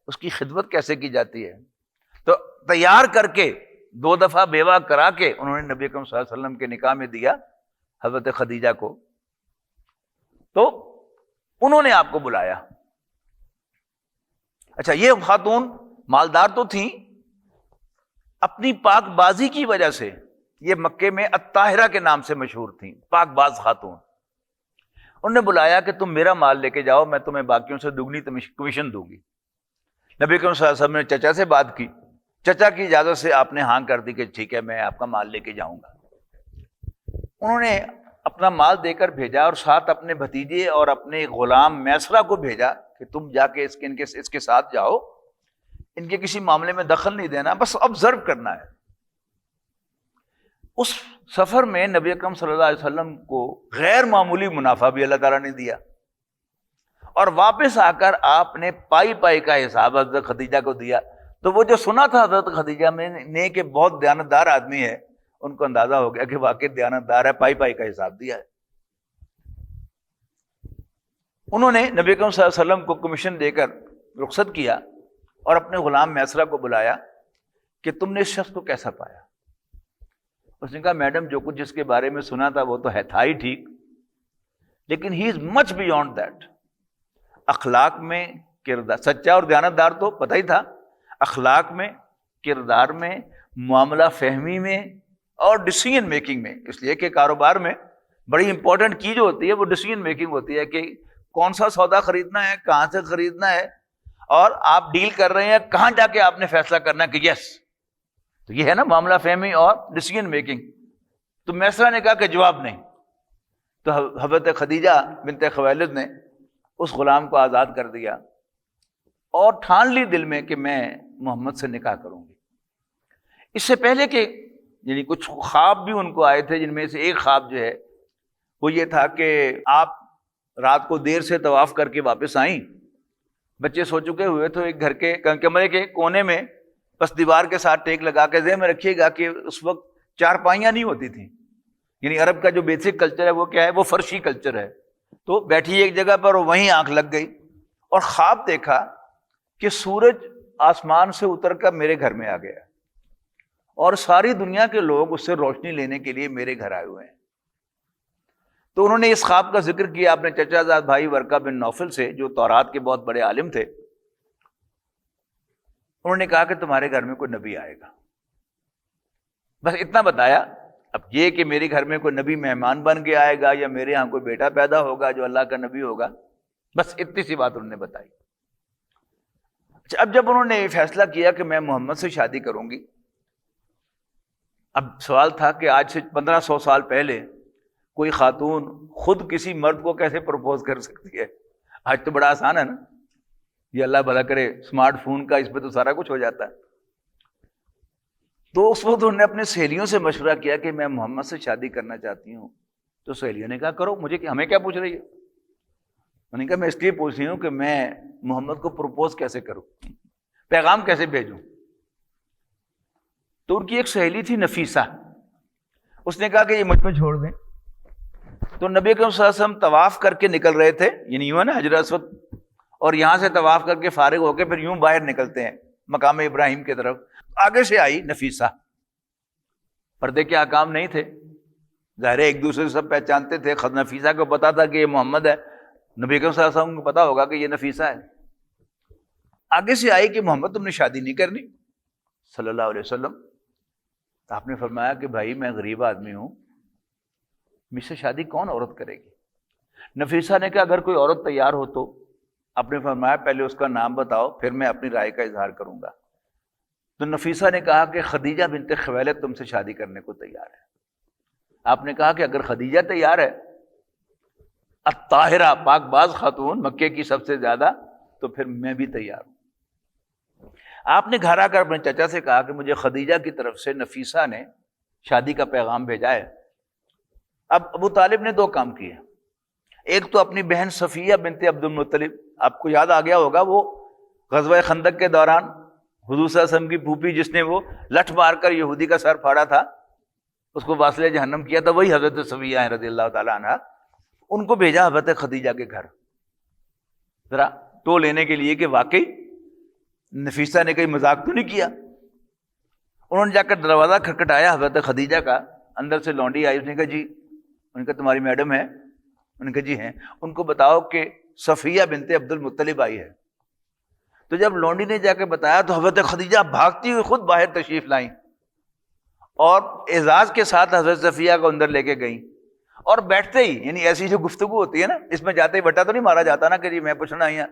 اس کی خدمت کیسے کی جاتی ہے. تو تیار کر کے 2 دفعہ بیوہ کرا کے انہوں نے نبی اکرم صلی اللہ علیہ وسلم کے نکاح میں دیا حضرت خدیجہ کو. تو انہوں نے آپ کو بلایا. اچھا، یہ خاتون مالدار تو تھیں، اپنی پاک بازی کی وجہ سے یہ مکے میں الطاہرہ کے نام سے مشہور تھیں، پاک باز خاتون. انہوں نے بلایا کہ تم میرا مال لے کے جاؤ، میں تمہیں باقیوں سے دگنی کمیشن دوں گی. نبی اکرم صلی اللہ علیہ وسلم نے چچا سے بات کی، چچا کی اجازت سے آپ نے ہاں کر دی کہ ٹھیک ہے میں آپ کا مال لے کے جاؤں گا. انہوں نے اپنا مال دے کر بھیجا اور ساتھ اپنے بھتیجے اور اپنے غلام میسرہ کو بھیجا کہ تم جا کے اس کے ساتھ جاؤ، ان کے کسی معاملے میں دخل نہیں دینا، بس آبزرو کرنا ہے. اس سفر میں نبی اکرم صلی اللہ علیہ وسلم کو غیر معمولی منافع بھی اللہ تعالیٰ نے دیا، اور واپس آ کر آپ نے پائی پائی کا حساب حضرت خدیجہ کو دیا. تو وہ جو سنا تھا حضرت خدیجہ میں نے کہ بہت دیانتدار آدمی ہے، ان کو اندازہ ہو گیا کہ واقعی دیانتدار ہے، پائی پائی کا حساب دیا ہے. انہوں نے نبی اکرم صلی اللہ علیہ وسلم کو کمیشن دے کر رخصت کیا اور اپنے غلام میسرہ کو بلایا کہ تم نے اس شخص کو کیسا پایا. اس نے کہا میڈم جو کچھ جس کے بارے میں سنا تھا وہ تو تھا ہی ٹھیک، لیکن ہی از مچ بیونڈ دیٹ. اخلاق میں، کردار، سچا اور دیانتدار تو پتہ ہی تھا، اخلاق میں، کردار میں، معاملہ فہمی میں اور ڈیسیژن میکنگ میں. اس لیے کہ کاروبار میں بڑی امپورٹنٹ کی جو ہوتی ہے وہ ڈیسیژن میکنگ ہوتی ہے کہ کون سا سودا خریدنا ہے، کہاں سے خریدنا ہے، اور آپ ڈیل کر رہے ہیں کہاں جا کے آپ نے فیصلہ کرنا ہے کہ یس. تو یہ ہے نا معاملہ فہمی اور ڈیسیژن میکنگ. تو میسرہ نے کہا کہ جواب نہیں. تو حضرت خدیجہ بنت خویلد نے اس غلام کو آزاد کر دیا اور ٹھان لی دل میں کہ میں محمد سے نکاح کروں گی. اس سے پہلے کہ یعنی کچھ خواب بھی ان کو آئے تھے، جن میں سے ایک خواب جو ہے وہ یہ تھا کہ آپ رات کو دیر سے طواف کر کے واپس آئیں، بچے سو چکے ہوئے تو ایک گھر کے کمرے کے کونے میں بس دیوار کے ساتھ ٹیک لگا کے ذہن میں رکھیے گا کہ اس وقت چارپائیاں نہیں ہوتی تھیں. یعنی عرب کا جو بیسک کلچر ہے وہ کیا ہے، وہ فرشی کلچر ہے. تو بیٹھی ایک جگہ پر وہیں آنکھ لگ گئی اور خواب دیکھا کہ سورج آسمان سے اتر کر میرے گھر میں آ گیا اور ساری دنیا کے لوگ اس سے روشنی لینے کے لیے میرے گھر آئے ہوئے ہیں. تو انہوں نے اس خواب کا ذکر کیا اپنے چچا زاد بھائی ورقہ بن نوفل سے، جو تورات کے بہت بڑے عالم تھے. انہوں نے کہا کہ تمہارے گھر میں کوئی نبی آئے گا. بس اتنا بتایا. اب یہ کہ میرے گھر میں کوئی نبی مہمان بن کے آئے گا یا میرے ہاں کوئی بیٹا پیدا ہوگا جو اللہ کا نبی ہوگا، بس اتنی سی بات انہوں نے بتائی. اب جب انہوں نے فیصلہ کیا کہ میں محمد سے شادی کروں گی، اب سوال تھا کہ آج سے 1500 سال پہلے کوئی خاتون خود کسی مرد کو کیسے پروپوز کر سکتی ہے؟ آج تو بڑا آسان ہے نا، یہ اللہ بھلا کرے اسمارٹ فون کا، اس پہ تو سارا کچھ ہو جاتا ہے. تو اس وقت انہوں نے اپنے سہیلیوں سے مشورہ کیا کہ میں محمد سے شادی کرنا چاہتی ہوں. تو سہیلیوں نے کہا کرو، ہمیں کیا پوچھ رہی ہے؟ انہوں نے کہا میں اس لیے پوچھ رہی ہوں کہ میں محمد کو پروپوز کیسے کروں، پیغام کیسے بھیجوں. تو ان کی ایک سہیلی تھی نفیسہ، اس نے کہا کہ یہ مجھ پہ چھوڑ دیں. تو نبی اکرم صلی اللہ علیہ وسلم طواف کر کے نکل رہے تھے، یعنی یوں ہے نا حجر اسود، اور یہاں سے طواف کر کے فارغ ہو کے پھر یوں باہر نکلتے ہیں مقام ابراہیم کی طرف. آگے سے آئی نفیسہ. پردے کے احکام نہیں تھے، ظاہر ایک دوسرے سے سب پہچانتے تھے. خود نفیسہ کو پتا تھا کہ یہ محمد ہے، نبی اکرم صلی اللہ علیہ وسلم کو پتا ہوگا کہ یہ نفیسہ ہے. آگے سے آئی کہ محمد تم نے شادی نہیں کرنی صلی اللہ علیہ وسلم. آپ نے فرمایا کہ بھائی میں غریب آدمی ہوں، مجھ سے شادی کون عورت کرے گی؟ نفیسہ نے کہا اگر کوئی عورت تیار ہو تو. آپ نے فرمایا پہلے اس کا نام بتاؤ پھر میں اپنی رائے کا اظہار کروں گا. تو نفیسہ نے کہا کہ خدیجہ بنت خویلد تم سے شادی کرنے کو تیار ہے. آپ نے کہا کہ اگر خدیجہ تیار ہے، الطاہرہ پاک باز خاتون، مکے کی سب سے زیادہ، تو پھر میں بھی تیار ہوں. آپ نے گھر آ کر اپنے چچا سے کہا کہ مجھے خدیجہ کی طرف سے نفیسہ نے شادی کا پیغام بھیجا ہے۔ اب ابو طالب نے دو کام کیے، ایک تو اپنی بہن صفیہ بنت عبد المطلب، آپ کو یاد آ گیا ہوگا وہ غزوہ خندق کے دوران حضور صلی اللہ علیہ وسلم کی پھوپھی جس نے وہ لٹھ مار کر یہودی کا سر پھاڑا تھا، اس کو واصل جہنم کیا تھا، وہی حضرت صفیہ ہیں رضی اللہ تعالیٰ عنہ۔ ان کو بھیجا حضرت خدیجہ کے گھر ذرا تو لینے کے لیے کہ واقعی نفیسہ نے کہیں مذاق تو نہیں کیا۔ انہوں نے جا کر دروازہ کھٹکھٹایا حضرت خدیجہ کا، اندر سے لونڈی آئی، اس نے کہا جی، ان کا تمہاری میڈم ہے؟ انہوں نے کہا جی ہیں۔ ان کو بتاؤ کہ صفیہ بنت عبد المطلب آئی ہے۔ تو جب لونڈی نے جا کے بتایا تو حضرت خدیجہ بھاگتی ہوئی خود باہر تشریف لائیں اور اعزاز کے ساتھ حضرت صفیہ کو اندر لے کے گئیں، اور بیٹھتے ہی، یعنی ایسی جو گفتگو ہوتی ہے نا، اس میں جاتے ہی بٹا تو نہیں مارا جاتا نا کہ جی میں پوچھنا آئی ہوں،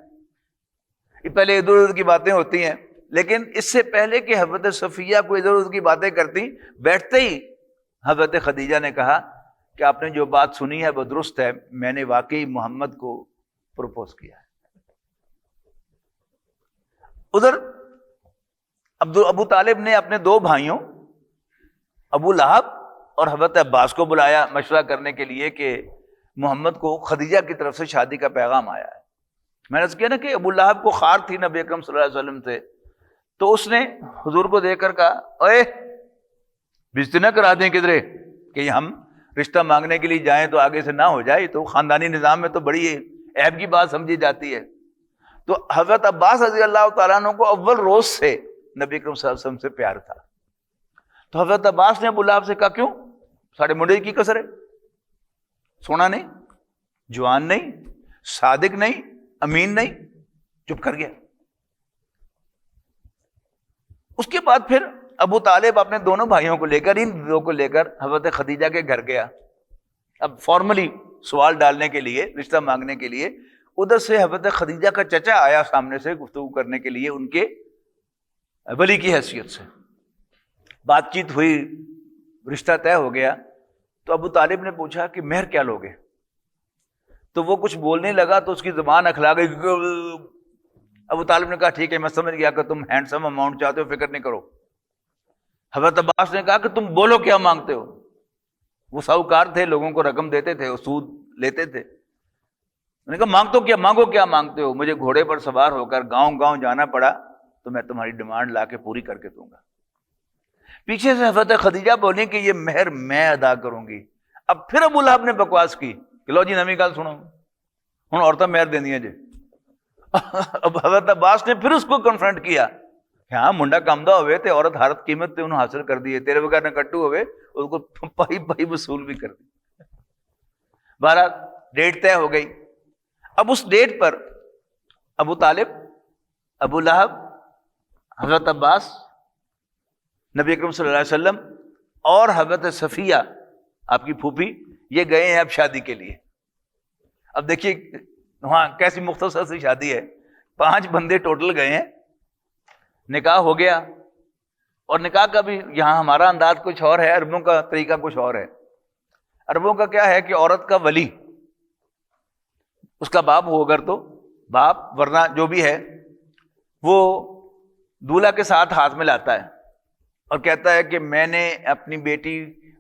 یہ پہلے ادھر ادھر کی باتیں ہوتی ہیں، لیکن اس سے پہلے کہ حضرت صفیہ کو ادھر ادھر کی باتیں کرتی، بیٹھتے ہی حضرت خدیجہ نے کہا کہ آپ نے جو بات سنی ہے وہ درست ہے، میں نے واقعی محمد کو پروپوز کیا ہے۔ ادھر ابو طالب نے اپنے دو بھائیوں ابو لہب اور حضرت عباس کو بلایا مشورہ کرنے کے لیے کہ محمد کو خدیجہ کی طرف سے شادی کا پیغام آیا ہے۔ میں نے کیا نا کہ ابو لہب کو خار تھی نبی اکرم صلی اللہ علیہ وسلم سے، تو اس نے حضور کو دیکھ کر کہا اوے بےزتی نہ کرا دیں کدھرے کہ ہم رشتہ مانگنے کے لیے جائیں تو آگے سے نہ ہو جائے، تو خاندانی نظام میں تو بڑی عیب کی بات سمجھی جاتی ہے۔ تو حضرت عباس رضی اللہ تعالیٰ عنہ کو اول روز سے نبی اکرم صلی اللہ علیہ وسلم سے پیار تھا، تو حضرت عباس نے ابو لہب سے کہا کیوں ساڑھے منڈے کی کسر ہے، سونا نہیں، جوان نہیں، صادق نہیں، امین نہیں، چپ کر گیا۔ اس کے بعد پھر ابو طالب اپنے دونوں بھائیوں کو لے کر، ان دو کو لے کر حضرت خدیجہ کے گھر گیا، اب فارملی سوال ڈالنے کے لیے، رشتہ مانگنے کے لیے۔ ادھر سے حضرت خدیجہ کا چچا آیا سامنے سے گفتگو کرنے کے لیے ان کے ولی کی حیثیت سے، بات چیت ہوئی، رشتہ طے ہو گیا۔ تو ابو طالب نے پوچھا کہ مہر کیا لوگے؟ تو وہ کچھ بولنے لگا تو اس کی زبان اکھلا گئی۔ ابو طالب نے کہا ٹھیک ہے میں سمجھ گیا کہ تم ہینڈسم اماؤنٹ چاہتے ہو، فکر نہیں کرو۔ حضرت عباس نے کہا کہ تم بولو کیا مانگتے ہو؟ وہ ساہوکار تھے، لوگوں کو رقم دیتے تھے، سود لیتے تھے۔ میں نے کہا مانگو کیا مانگتے ہو؟ مجھے گھوڑے پر سوار ہو کر گاؤں گاؤں جانا پڑا تو میں تمہاری ڈیمانڈ لا کے پوری کر کے دوں گا۔ پیچھے سے حضرت خدیجہ بولی کہ یہ مہر میں ادا کروں گی۔ اب پھر ابو لہب نے بکواس کی کہ لو جی نویں گل سنو، ہن عورتیں مہر دیندیاں جی۔ اب حضرت عباس نے پھر اس کو کنفرنٹ کیا کہ ہاں منڈا کمدا ہوئے تے عورت ہر قیمت تے انہوں حاصل کر دی ہے، تیرے بغیر نہ کٹو ہوئے اس کو پائی وصول بھی کر دی۔ بہرحال ڈیٹ طے ہو گئی۔ اب اس ڈیٹ پر ابو طالب، ابو لہب، حضرت عباس، نبی اکرم صلی اللہ علیہ وسلم اور حضرت صفیہ آپ کی پھوپھی یہ گئے ہیں اب شادی کے لیے۔ اب دیکھیے وہاں کیسی مختصر سی شادی ہے، 5 بندے ٹوٹل گئے ہیں، نکاح ہو گیا۔ اور نکاح کا بھی یہاں ہمارا انداز کچھ اور ہے، عربوں کا طریقہ کچھ اور ہے۔ عربوں کا کیا ہے کہ عورت کا ولی، اس کا باپ ہو اگر تو باپ، ورنہ جو بھی ہے وہ دولہا کے ساتھ ہاتھ میں لاتا ہے اور کہتا ہے کہ میں نے اپنی بیٹی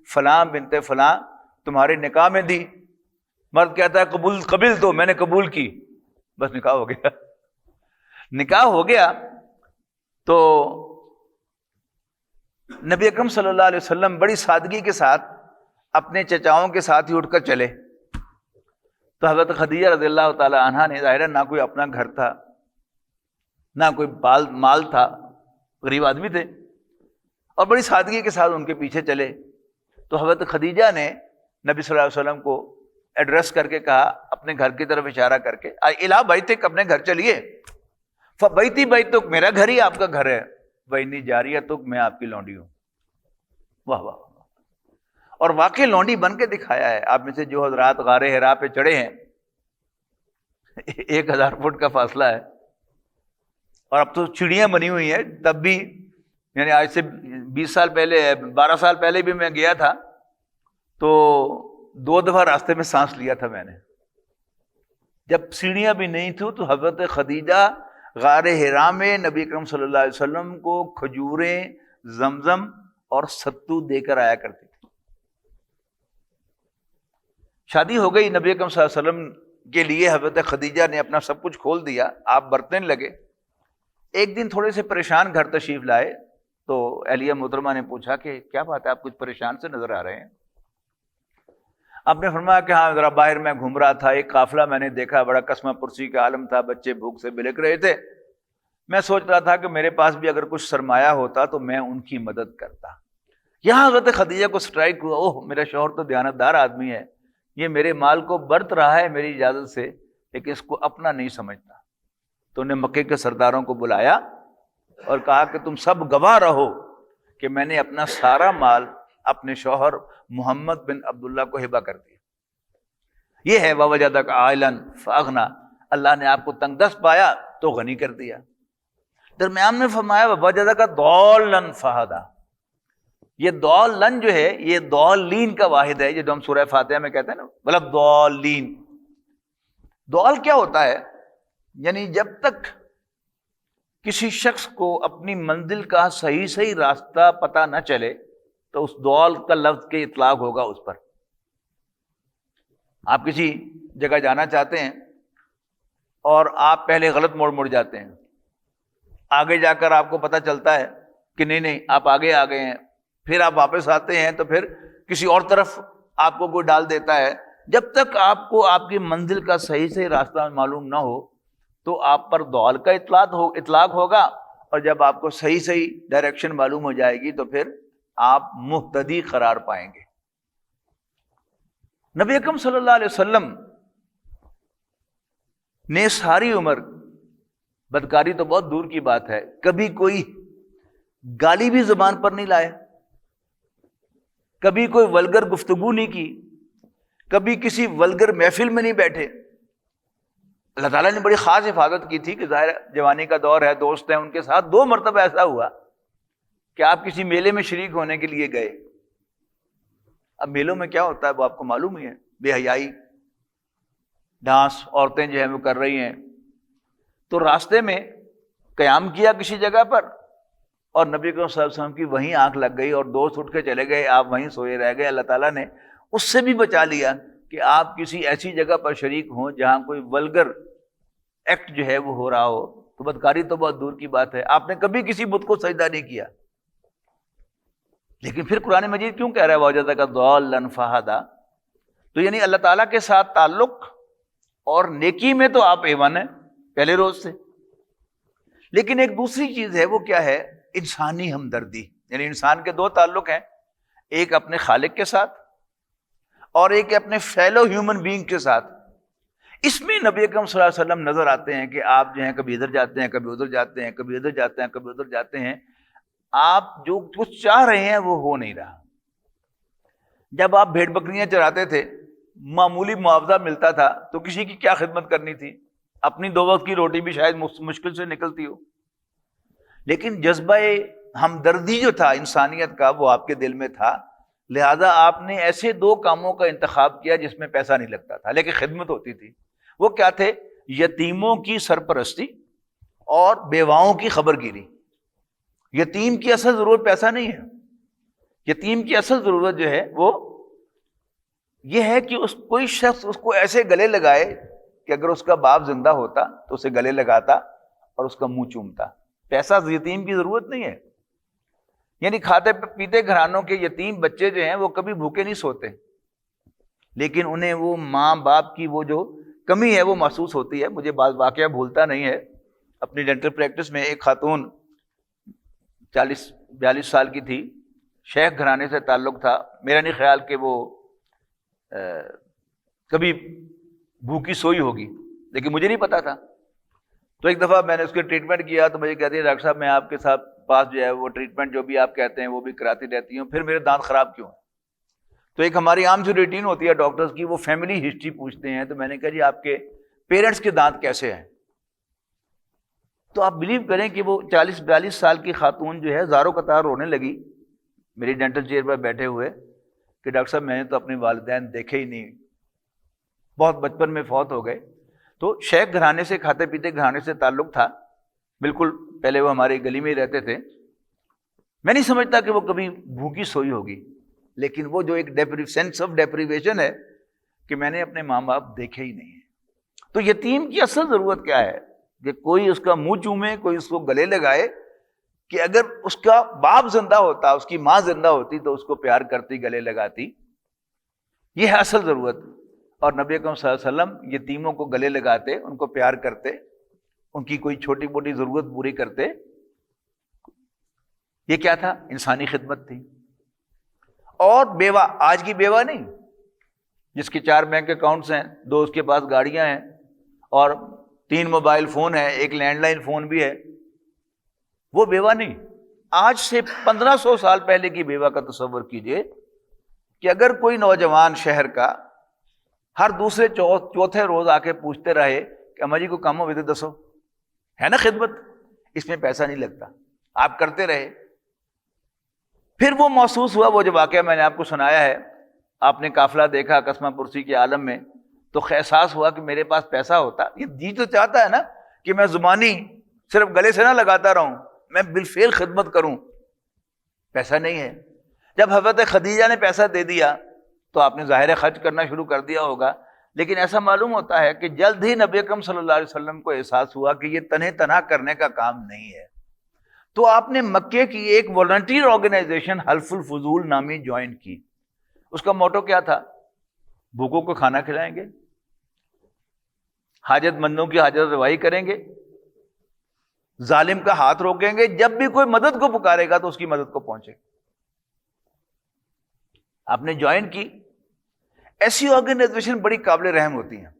فلاں بنت فلاں تمہارے نکاح میں دی۔ مرد کہتا ہے قبول تو میں نے قبول کی، بس نکاح ہو گیا۔ نکاح ہو گیا تو نبی اکرم صلی اللہ علیہ وسلم بڑی سادگی کے ساتھ اپنے چچاؤں کے ساتھ ہی اٹھ کر چلے۔ تو حضرت خدیجہ رضی اللہ تعالی عنہا نے، ظاہر ہے نہ کوئی اپنا گھر تھا نہ کوئی مال تھا، غریب آدمی تھے، اور بڑی سادگی کے ساتھ ان کے پیچھے چلے۔ تو حضرت خدیجہ نے نبی صلی اللہ علیہ وسلم کو ایڈریس کر کے کہا، اپنے گھر کی طرف اشارہ کر کے، الا بیتک، اپنے گھر چلیے، فبیتی بیتک، میرا گھر ہی آپ کا گھر ہے، وانی جاریتک، میں آپ کی لونڈی ہوں۔ واہ واہ۔ اور واقعی لونڈی بن کے دکھایا ہے۔ آپ میں سے جو حضرات غار حرا پہ چڑھے ہیں، 1000 فٹ کا فاصلہ ہے، اور اب تو چڑیاں بنی ہوئی ہیں، تب بھی یعنی آج سے 20 سال پہلے 12 سال پہلے بھی میں گیا تھا تو 2 دفعہ راستے میں سانس لیا تھا میں نے۔ جب سیڑھیاں بھی نہیں تھیں تو حضرت خدیجہ غار حرا میں نبی اکرم صلی اللہ علیہ وسلم کو کھجوریں، زمزم اور ستو دے کر آیا کرتی تھی۔ شادی ہو گئی، نبی اکرم صلی اللہ علیہ وسلم کے لیے حضرت خدیجہ نے اپنا سب کچھ کھول دیا، آپ برتنے لگے۔ ایک دن تھوڑے سے پریشان گھر تشریف لائے تو اہلیہ محترمہ نے پوچھا کہ کیا بات ہے، آپ کچھ پریشان سے نظر آ رہے ہیں؟ آپ نے فرمایا کہ ہاں ذرا باہر میں گھوم رہا تھا، ایک قافلہ میں نے دیکھا، بڑا قسمہ پرسی کا عالم تھا، بچے بھوک سے بلک رہے تھے، میں سوچ رہا تھا کہ میرے پاس بھی اگر کچھ سرمایہ ہوتا تو میں ان کی مدد کرتا۔ یہاں حضرت خدیجہ کو سٹرائک ہوا، اوہ میرا شوہر تو دیانتدار آدمی ہے، یہ میرے مال کو برت رہا ہے میری اجازت سے، لیکن اس کو اپنا نہیں سمجھتا۔ تو انہیں مکے کے سرداروں کو بلایا اور کہا کہ تم سب گواہ رہو کہ میں نے اپنا سارا مال اپنے شوہر محمد بن عبداللہ کو ہبہ کر دیا۔ یہ ہے وَوَجَدَكَ عَائِلًا فَأَغْنَىٰ، اللہ نے آپ کو تنگ دست پایا تو غنی کر دیا۔ درمیان میں فرمایا وَوَجَدَكَ ضَالًّا فَهَدَىٰ، یہ ضالًا جو ہے یہ ضالین کا واحد ہے، یہ جو ہم سورہ فاتحہ میں کہتے ہیں نا وَلَا الضَّالِّينَ۔ ضال کیا ہوتا ہے؟ یعنی جب تک کسی شخص کو اپنی منزل کا صحیح راستہ پتہ نہ چلے تو اس ضال کا لفظ کے اطلاق ہوگا اس پر۔ آپ کسی جگہ جانا چاہتے ہیں اور آپ پہلے غلط موڑ جاتے ہیں، آگے جا کر آپ کو پتہ چلتا ہے کہ نہیں آپ آگے آ گئے ہیں، پھر آپ واپس آتے ہیں تو پھر کسی اور طرف آپ کو کوئی ڈال دیتا ہے۔ جب تک آپ کو آپ کی منزل کا صحیح راستہ معلوم نہ ہو تو آپ پر ضال کا اطلاق ہوگا، اور جب آپ کو صحیح ڈائریکشن معلوم ہو جائے گی تو پھر آپ مہتدی قرار پائیں گے۔ نبی اکرم صلی اللہ علیہ وسلم نے ساری عمر، بدکاری تو بہت دور کی بات ہے، کبھی کوئی گالی بھی زبان پر نہیں لائے، کبھی کوئی ولگر گفتگو نہیں کی، کبھی کسی ولگر محفل میں نہیں بیٹھے۔ اللہ تعالیٰ نے بڑی خاص حفاظت کی تھی کہ ظاہر جوانی کا دور ہے، دوست ہیں، ان کے ساتھ 2 مرتبہ ایسا ہوا کہ آپ کسی میلے میں شریک ہونے کے لیے گئے۔ اب میلوں میں کیا ہوتا ہے وہ آپ کو معلوم ہی ہے، بے حیائی، ڈانس عورتیں جو ہیں وہ کر رہی ہیں۔ تو راستے میں قیام کیا کسی جگہ پر اور نبی کریم صلی اللہ علیہ وسلم کی وہیں آنکھ لگ گئی اور دوست اٹھ کے چلے گئے، آپ وہیں سوئے رہ گئے۔ اللہ تعالیٰ نے اس سے بھی بچا لیا کہ آپ کسی ایسی جگہ پر شریک ہوں جہاں کوئی ولگر ایکٹ جو ہے وہ ہو رہا ہو، تو بدکاری تو بہت دور کی بات ہے۔ آپ نے کبھی کسی بت کو سجدہ نہیں کیا، لیکن پھر قرآن مجید کیوں کہہ رہا ہے وَوَجَدَكَ ضَالًّا فَهَدَىٰ؟ تو یعنی اللہ تعالیٰ کے ساتھ تعلق اور نیکی میں تو آپ A1 ہیں پہلے روز سے۔ لیکن ایک دوسری چیز ہے، وہ کیا ہے؟ انسانی ہمدردی۔ یعنی انسان کے 2 تعلق ہیں، ایک اپنے خالق کے ساتھ اور ایک اپنے فیلو ہیومن بینگ کے ساتھ۔ اس میں نبی اکرم صلی اللہ علیہ وسلم نظر آتے ہیں کہ آپ جو ہیں کبھی ادھر جاتے ہیں، کبھی ادھر جاتے ہیں، کبھی ادھر جاتے ہیں، کبھی ادھر جاتے ہیں، آپ جو کچھ چاہ رہے ہیں وہ ہو نہیں رہا۔ جب آپ بھیڑ بکریاں چراتے تھے، معمولی معاوضہ ملتا تھا تو کسی کی کیا خدمت کرنی تھی، اپنی 2 وقت کی روٹی بھی شاید مشکل سے نکلتی ہو، لیکن جذبہ ہمدردی جو تھا انسانیت کا وہ آپ کے دل میں تھا، لہذا آپ نے ایسے 2 کاموں کا انتخاب کیا جس میں پیسہ نہیں لگتا تھا لیکن خدمت ہوتی تھی۔ وہ کیا تھے؟ یتیموں کی سرپرستی اور بیواؤں کی خبر گیری۔ یتیم کی اصل ضرورت پیسہ نہیں ہے، یتیم کی اصل ضرورت جو ہے وہ یہ ہے کہ کوئی شخص اس کو ایسے گلے لگائے کہ اگر اس کا باپ زندہ ہوتا تو اسے گلے لگاتا اور اس کا منہ چومتا۔ پیسہ یتیم کی ضرورت نہیں ہے۔ یعنی کھاتے پیتے گھرانوں کے یتیم بچے جو ہیں وہ کبھی بھوکے نہیں سوتے، لیکن انہیں وہ ماں باپ کی وہ جو کمی ہے وہ محسوس ہوتی ہے۔ مجھے بعض واقعہ بھولتا نہیں ہے، اپنی ڈینٹل پریکٹس میں ایک خاتون 40-42 سال کی تھی، شیخ گھرانے سے تعلق تھا، میرا نہیں خیال کہ وہ کبھی بھوکی سوئی ہوگی، لیکن مجھے نہیں پتا تھا۔ تو ایک دفعہ میں نے اس کے ٹریٹمنٹ کیا تو مجھے کہتی ہے ڈاکٹر صاحب میں آپ کے ساتھ پاس جو ہے وہ ٹریٹمنٹ جو بھی آپ کہتے ہیں وہ بھی کراتی رہتی ہوں، پھر میرے دانت خراب کیوں ہیں؟ تو ایک ہماری عام سی روٹین ہوتی ہے ڈاکٹرز کی، وہ فیملی ہسٹری پوچھتے ہیں۔ تو میں نے کہا جی آپ کے پیرنٹس کے دانت کیسے ہیں؟ تو آپ بلیو کریں کہ وہ 40-42 سال کی خاتون جو ہے زاروں قطار رونے لگی میری ڈینٹل چیئر پر بیٹھے ہوئے کہ ڈاکٹر صاحب میں نے تو اپنے والدین دیکھے ہی نہیں، بہت بچپن میں فوت ہو گئے۔ تو شیخ گھرانے سے، کھاتے پیتے گھرانے سے تعلق تھا، بالکل پہلے وہ ہماری گلی میں ہی رہتے تھے. میں نہیں سمجھتا کہ وہ کبھی بھوکی سوئی ہوگی، لیکن وہ جو ایک سینس آف ڈیپریویشن ہے کہ میں نے اپنے ماں باپ دیکھے ہی نہیں ہیں. تو یتیم کی اصل ضرورت کیا ہے کہ کوئی اس کا منہ چومے، کوئی اس کو گلے لگائے، کہ اگر اس کا باپ زندہ ہوتا، اس کی ماں زندہ ہوتی تو اس کو پیار کرتی، گلے لگاتی. یہ ہے اصل ضرورت. اور نبی اکرم صلی اللہ علیہ وسلم یتیموں کو گلے لگاتے، ان کو پیار کرتے، ان کی کوئی چھوٹی موٹی ضرورت پوری کرتے. یہ کیا تھا؟ انسانی خدمت تھی. اور بیوہ، آج کی بیوہ نہیں جس کے 4 بینک اکاؤنٹس ہیں، 2 اس کے پاس گاڑیاں ہیں اور 3 موبائل فون ہیں، 1 لینڈ لائن فون بھی ہے، وہ بیوہ نہیں. آج سے 1500 سال پہلے کی بیوہ کا تصور کیجئے کہ اگر کوئی نوجوان شہر کا ہر دوسرے چوتھے روز آ کے پوچھتے رہے کہ اما جی کو کام ہو تو دسو، ہے نا خدمت، اس میں پیسہ نہیں لگتا، آپ کرتے رہے. پھر وہ محسوس ہوا، وہ جو واقعہ میں نے آپ کو سنایا ہے، آپ نے قافلہ دیکھا قسمہ پرسی کے عالم میں، تو احساس ہوا کہ میرے پاس پیسہ ہوتا. یہ جی تو چاہتا ہے نا کہ میں زبانی صرف گلے سے نہ لگاتا رہوں، میں بالفعل خدمت کروں. پیسہ نہیں ہے. جب حضرت خدیجہ نے پیسہ دے دیا تو آپ نے ظاہر خرچ کرنا شروع کر دیا ہوگا، لیکن ایسا معلوم ہوتا ہے کہ جلد ہی نبی اکرم صلی اللہ علیہ وسلم کو احساس ہوا کہ یہ تنہا کرنے کا کام نہیں ہے. تو آپ نے مکے کی ایک والنٹیئر آرگنائزیشن حلف الفضول نامی جوائن کی. اس کا موٹو کیا تھا؟ بھوکوں کو کھانا کھلائیں گے، حاجت مندوں کی حاجت روائی کریں گے، ظالم کا ہاتھ روکیں گے، جب بھی کوئی مدد کو پکارے گا تو اس کی مدد کو پہنچے. آپ نے جوائن کی. ایسی آرگنائزیشن بڑی قابل رحم ہوتی ہیں.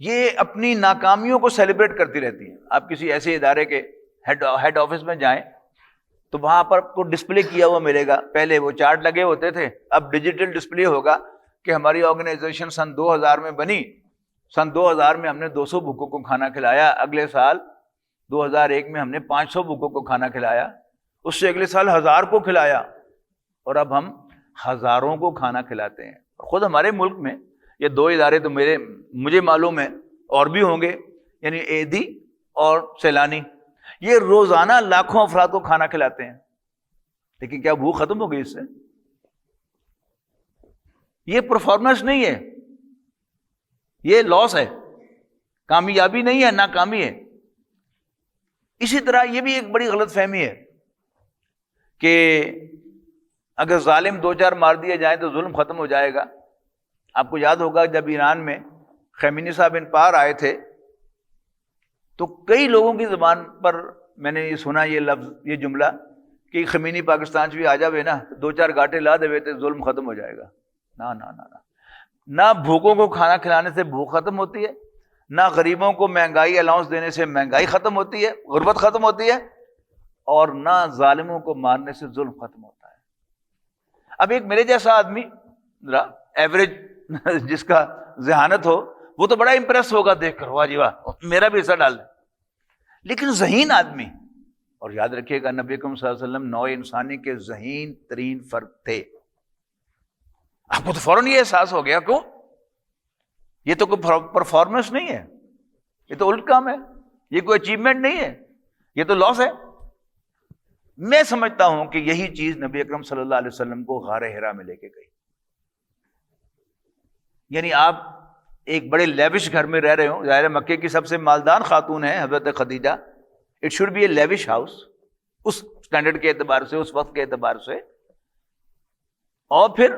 یہ اپنی ناکامیوں کو سیلیبریٹ کرتی رہتی ہیں. آپ کسی ایسے ادارے کے ہیڈ آفس میں جائیں تو وہاں پر کو ڈسپلے کیا ہوا ملے گا. پہلے وہ چارٹ لگے ہوتے تھے، اب ڈیجیٹل ڈسپلے ہوگا کہ ہماری آرگنائزیشن سن 2000 میں بنی، سن 2000 میں ہم نے 200 بھوکوں کو کھانا کھلایا، اگلے سال 2001 میں ہم نے 500 بھوکوں کو کھانا کھلایا، اس سے اگلے سال 1000 کو کھلایا، اور اب ہم ہزاروں کو کھانا کھلاتے ہیں. خود ہمارے ملک میں یہ 2 ادارے تو مجھے معلوم ہے، اور بھی ہوں گے، یعنی ایدی اور سیلانی، یہ روزانہ لاکھوں افراد کو کھانا کھلاتے ہیں. لیکن کیا بھوک ختم ہو گئی اس سے؟ یہ پرفارمنس نہیں ہے، یہ لاس ہے، کامیابی نہیں ہے، ناکامی ہے. اسی طرح یہ بھی ایک بڑی غلط فہمی ہے کہ اگر ظالم 2-4 مار دیے جائیں تو ظلم ختم ہو جائے گا. آپ کو یاد ہوگا جب ایران میں خمینی صاحب ان پار آئے تھے تو کئی لوگوں کی زبان پر میں نے یہ سنا، یہ لفظ، یہ جملہ کہ خمینی پاکستان بھی آ جاوے نا، 2-4 گاٹے لا دے تو ظلم ختم ہو جائے گا. نہ نہ نہ نہ بھوکوں کو کھانا کھلانے سے بھوک ختم ہوتی ہے، نہ غریبوں کو مہنگائی الاؤنس دینے سے مہنگائی ختم ہوتی ہے، غربت ختم ہوتی ہے، اور نہ ظالموں کو مارنے سے ظلم ختم ہوتا ہے. اب ایک میرے جیسا آدمی، ایوریج جس کا ذہانت ہو، وہ تو بڑا امپریس ہوگا دیکھ کر، واہ جی واہ میرا بھی حصہ ڈال دیں. لیکن ذہین آدمی، اور یاد رکھیے گا نبی اکرم صلی اللہ علیہ وسلم نوع انسانی کے ذہین ترین فرد تھے. آپ کو تو فوراً یہ احساس ہو گیا، کیوں؟ یہ تو کوئی پرفارمنس نہیں ہے، یہ تو الٹ کام ہے، یہ کوئی اچیومنٹ نہیں ہے، یہ تو لاس ہے. میں سمجھتا ہوں کہ یہی چیز نبی اکرم صلی اللہ علیہ وسلم کو غار حرا میں لے کے گئی. یعنی آپ ایک بڑے لیوش گھر میں رہ رہے ہوں، ظاہر مکے کی سب سے مالدار خاتون ہے حضرت Khadija, it should be a lavish house اس سٹینڈرڈ کے اعتبار سے، اس وقت کے اعتبار سے. اور پھر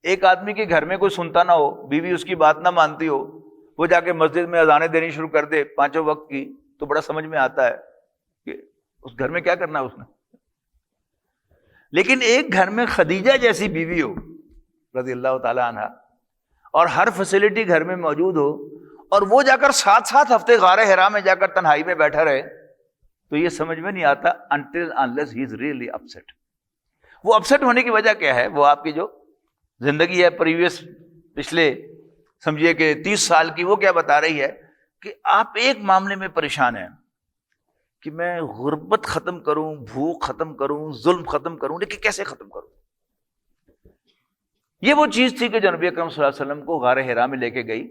ایک آدمی کے گھر میں کوئی سنتا نہ ہو، بیوی اس کی بات نہ مانتی ہو، وہ جا کے مسجد میں اذانیں دینی شروع کر دے 5 وقت کی، تو بڑا سمجھ میں آتا ہے کہ اس گھر میں کیا کرنا ہے اس نے. لیکن ایک گھر میں خدیجہ جیسی بیوی ہو رضی اللہ تعالی عنہا، اور ہر فیسلٹی گھر میں موجود ہو، اور وہ جا کر 7 ہفتے غار حرا میں جا کر تنہائی میں بیٹھا رہے، تو یہ سمجھ میں نہیں آتا until unless he is really upset. وہ اپسٹ ہونے کی وجہ کیا ہے؟ وہ آپ کی جو زندگی ہے پچھلے سمجھیے کہ 30 سال کی، وہ کیا بتا رہی ہے کہ آپ ایک معاملے میں پریشان ہیں کہ میں غربت ختم کروں، بھوک ختم کروں، ظلم ختم کروں، لیکن کیسے ختم کروں؟ یہ وہ چیز تھی کہ جو نبی اکرم صلی اللہ علیہ وسلم کو غار حرا میں لے کے گئی.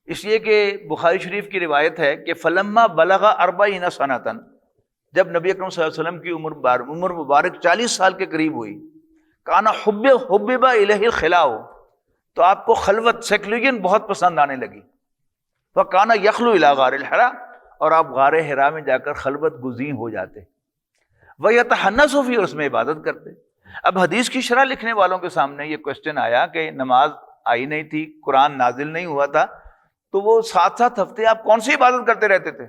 اس لیے کہ بخاری شریف کی روایت ہے کہ فلما بلغ 40 سنۃ، جب نبی اکرم صلی اللہ علیہ وسلم کی عمر مبارک 40 سال کے قریب ہوئی، کانا حبب الیہ الخلاء، تو آپ کو خلوت سیکولریزم بہت پسند آنے لگی، فکانا یخلو الی غار الحراء، اور آپ غار حرا میں جا کر خلوت گزین ہو جاتے، ویتحنث فی، اور اس میں عبادت کرتے۔ اب حدیث کی شرح لکھنے والوں کے سامنے یہ کوشچن آیا کہ نماز آئی نہیں تھی، قرآن نازل نہیں ہوا تھا، تو وہ 7 ہفتے آپ کون سی عبادت کرتے رہتے تھے؟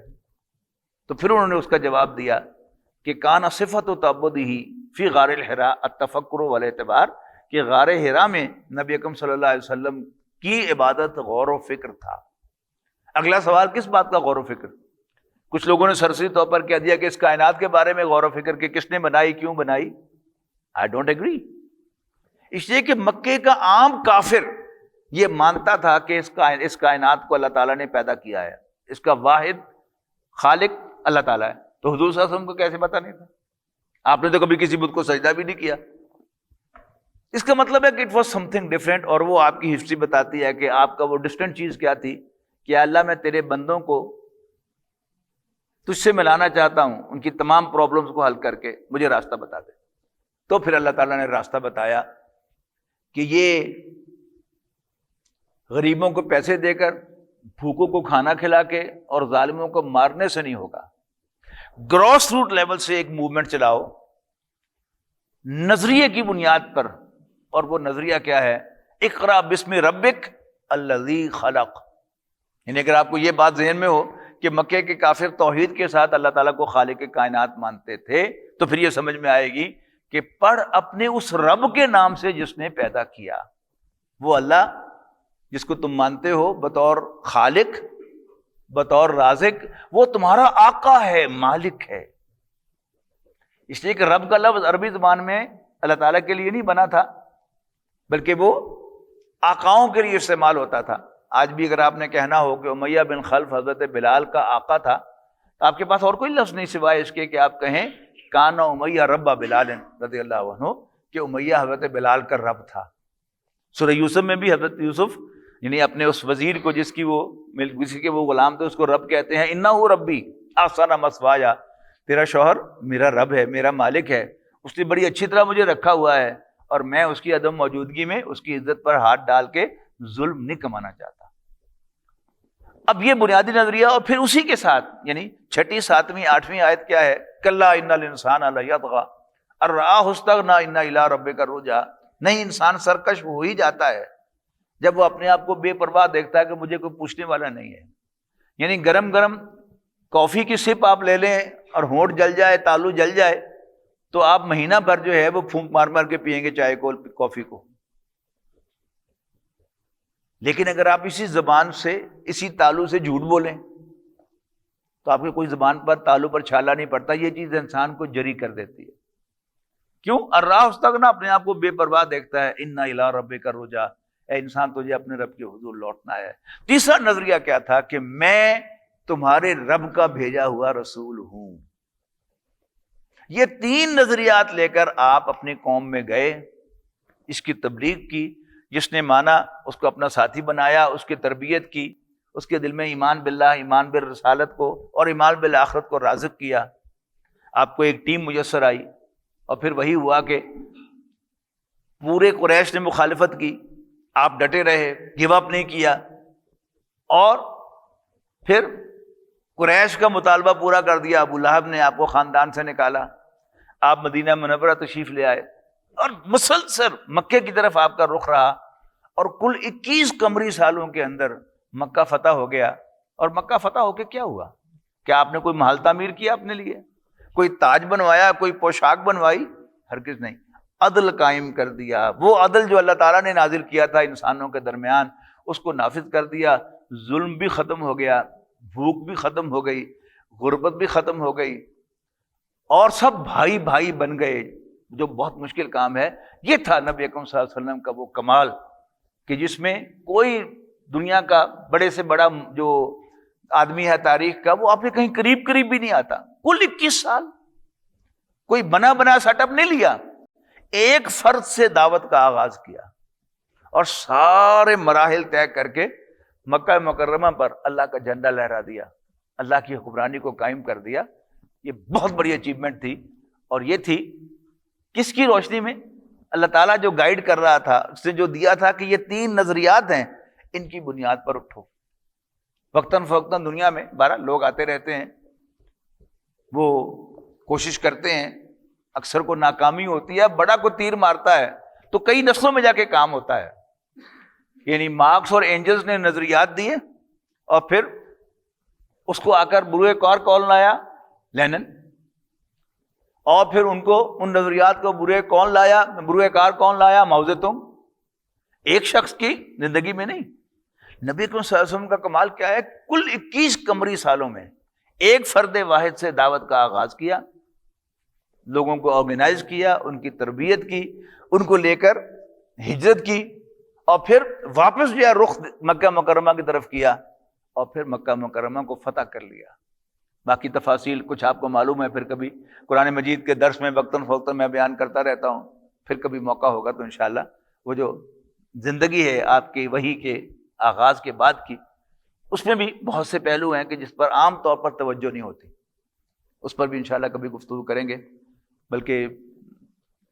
تو پھر انہوں نے اس کا جواب دیا کہ کان صفت تعبدہ فی غار الحراء التفکر والاعتبار، کہ غار حرا میں نبی اکرم صلی اللہ علیہ وسلم کی عبادت غور و فکر تھا۔ اگلا سوال کس بات کا غور و فکر؟ کچھ لوگوں نے سرسری طور پر کہہ دیا کہ اس کائنات کے بارے میں غور و فکر کہ کس نے بنائی، کیوں بنائی۔ آئی ڈونٹ ایگری، اس لیے کہ مکے کا عام کافر یہ مانتا تھا کہ اس کائنات کو اللہ تعالیٰ نے پیدا کیا ہے، اس کا واحد خالق اللہ تعالیٰ ہے، تو حضور صلی اللہ علیہ وسلم کو کیسے پتا نہیں تھا؟ آپ نے تو کبھی کسی بت کو سجدہ بھی نہیں کیا۔ اس کا مطلب ہے کہ it was some thing different, اور وہ آپ کی ہسٹری بتاتی ہے کہ آپ کا وہ ڈسٹنٹ چیز کیا تھی کہ اللہ میں تیرے بندوں کو تجھ سے ملانا چاہتا ہوں، ان کی تمام پرابلمز کو حل کر کے مجھے راستہ بتا دے۔ تو پھر اللہ تعالیٰ نے راستہ بتایا کہ یہ غریبوں کو پیسے دے کر، بھوکوں کو کھانا کھلا کے اور ظالموں کو مارنے سے نہیں ہوگا، گراس روٹ لیول سے ایک موومنٹ چلاؤ نظریے کی بنیاد پر، اور وہ نظریہ کیا ہے؟ اقرا بسم ربک الذی خلق۔ یعنی اگر آپ کو یہ بات ذہن میں ہو کہ مکے کے کافر توحید کے ساتھ اللہ تعالیٰ کو خالق کائنات مانتے تھے، تو پھر یہ سمجھ میں آئے گی کہ پڑھ اپنے اس رب کے نام سے جس نے پیدا کیا، وہ اللہ جس کو تم مانتے ہو بطور خالق، بطور رازق، وہ تمہارا آقا ہے، مالک ہے۔ اس لیے کہ رب کا لفظ عربی زبان میں اللہ تعالیٰ کے لیے نہیں بنا تھا، بلکہ وہ آقاؤں کے لیے استعمال ہوتا تھا۔ آج بھی اگر آپ نے کہنا ہو کہ امیہ بن خلف حضرت بلال کا آقا تھا، تو آپ کے پاس اور کوئی لفظ نہیں سوائے اس کے کہ آپ کہیں کان امیہ رب بلال رضی اللہ عنہ، کہ امیہ حضرت بلال کا رب تھا۔ سورہ یوسف میں بھی حضرت یوسف یعنی اپنے اس وزیر کو جس کے وہ غلام تھے، اس کو رب کہتے ہیں، انہ ربی احسن مثوایا، تیرا شوہر میرا رب ہے، میرا مالک ہے، اس نے بڑی اچھی طرح مجھے رکھا ہوا ہے، اور میں اس کی عدم موجودگی میں اس کی عزت پر ہاتھ ڈال کے ظلم نہیں کمانا چاہتا۔ اب یہ بنیادی نظریہ، اور پھر اسی کے ساتھ یعنی 6، 7، 8ویں آیت کیا ہے؟ کلا ان الانسان لیطغی ان رآہ استغنی ان الی ربک الرجعی، نہیں، انسان سرکش ہو ہی جاتا ہے جب وہ اپنے آپ کو بے پرواہ دیکھتا ہے کہ مجھے کوئی پوچھنے والا نہیں ہے۔ یعنی گرم گرم کافی کی سپ آپ لے لیں اور ہونٹ جل جائے، تالو جل جائے، تو آپ مہینہ بھر جو ہے وہ پھونک مار مار کے پیئیں گے چائے کو، کافی کو۔ لیکن اگر آپ اسی زبان سے، اسی تالو سے جھوٹ بولیں تو آپ کے کوئی زبان پر، تالو پر چھالا نہیں پڑتا۔ یہ چیز انسان کو جری کر دیتی ہے۔ کیوں؟ الراہ استغنا، اپنے آپ کو بے پرواہ دیکھتا ہے، انا الی ربک الرجعی، اے انسان تجھے اپنے رب کے حضور لوٹنا ہے۔ تیسرا نظریہ کیا تھا؟ کہ میں تمہارے رب کا بھیجا ہوا رسول ہوں۔ یہ 3 نظریات لے کر آپ اپنی قوم میں گئے، اس کی تبلیغ کی، جس نے مانا اس کو اپنا ساتھی بنایا، اس کی تربیت کی، اس کے دل میں ایمان باللہ، ایمان بالرسالت کو اور ایمان بالآخرت کو رازق کیا۔ آپ کو ایک ٹیم میسر آئی، اور پھر وہی ہوا کہ پورے قریش نے مخالفت کی، آپ ڈٹے رہے، گیو اپ نہیں کیا، اور پھر قریش کا مطالبہ پورا کر دیا۔ ابو لہب نے آپ کو خاندان سے نکالا، آپ مدینہ منورہ تشریف لے آئے، اور مسلسل مکے کی طرف آپ کا رخ رہا، اور کل 21 قمری سالوں کے اندر مکہ فتح ہو گیا۔ اور مکہ فتح ہو کے کیا ہوا؟ کیا آپ نے کوئی محل تعمیر کیا اپنے لیے؟ کوئی تاج بنوایا؟ کوئی پوشاک بنوائی؟ ہرگز نہیں۔ عدل قائم کر دیا، وہ عدل جو اللہ تعالیٰ نے نازل کیا تھا انسانوں کے درمیان، اس کو نافذ کر دیا۔ ظلم بھی ختم ہو گیا، بھوک بھی ختم ہو گئی، غربت بھی ختم ہو گئی، اور سب بھائی بھائی بن گئے، جو بہت مشکل کام ہے۔ یہ تھا نبی اکرم صلی اللہ علیہ وسلم کا وہ کمال کہ جس میں کوئی دنیا کا بڑے سے بڑا جو آدمی ہے تاریخ کا، وہ آپ کے کہیں قریب بھی نہیں آتا۔ کل 21 سال کوئی بنا سیٹ اپ نہیں لیا، ایک فرد سے دعوت کا آغاز کیا، اور سارے مراحل طے کر کے مکہ مکرمہ پر اللہ کا جھنڈا لہرا دیا، اللہ کی حکمرانی کو قائم کر دیا۔ یہ بہت بڑی اچیومنٹ تھی، اور یہ تھی کس کی روشنی میں؟ اللہ تعالیٰ جو گائیڈ کر رہا تھا، اس نے جو دیا تھا کہ یہ 3 نظریات ہیں، ان کی بنیاد پر اٹھو۔ وقتاً فوقتاً دنیا میں 12 لوگ آتے رہتے ہیں، وہ کوشش کرتے ہیں، اکثر کو ناکامی ہوتی ہے، بڑا کو تیر مارتا ہے تو کئی نسلوں میں جا کے کام ہوتا ہے۔ یعنی مارکس اور اینجلز نے نظریات دیے، اور پھر اس کو آ کر بروئے کار کون لایا؟ لینن۔ اور پھر ان نظریات کو بروئے کار کون لایا؟ ماؤ زیدونگ۔ ایک شخص کی زندگی میں نہیں۔ نبی کریم صلی اللہ علیہ وسلم کا کمال کیا ہے؟ کل 21 قمری سالوں میں ایک فرد واحد سے دعوت کا آغاز کیا، لوگوں کو آرگنائز کیا، ان کی تربیت کی، ان کو لے کر ہجرت کی، اور پھر واپس جو ہے رخ مکہ مکرمہ کی طرف کیا، اور پھر مکہ مکرمہ کو فتح کر لیا۔ باقی تفاصیل کچھ آپ کو معلوم ہے، پھر کبھی قرآن مجید کے درس میں وقتاً فوقتاً میں بیان کرتا رہتا ہوں، پھر کبھی موقع ہوگا تو انشاءاللہ وہ جو زندگی ہے آپ کی وحی کے آغاز کے بعد کی، اس میں بھی بہت سے پہلو ہیں کہ جس پر عام طور پر توجہ نہیں ہوتی، اس پر بھی انشاءاللہ کبھی گفتگو کریں گے۔ بلکہ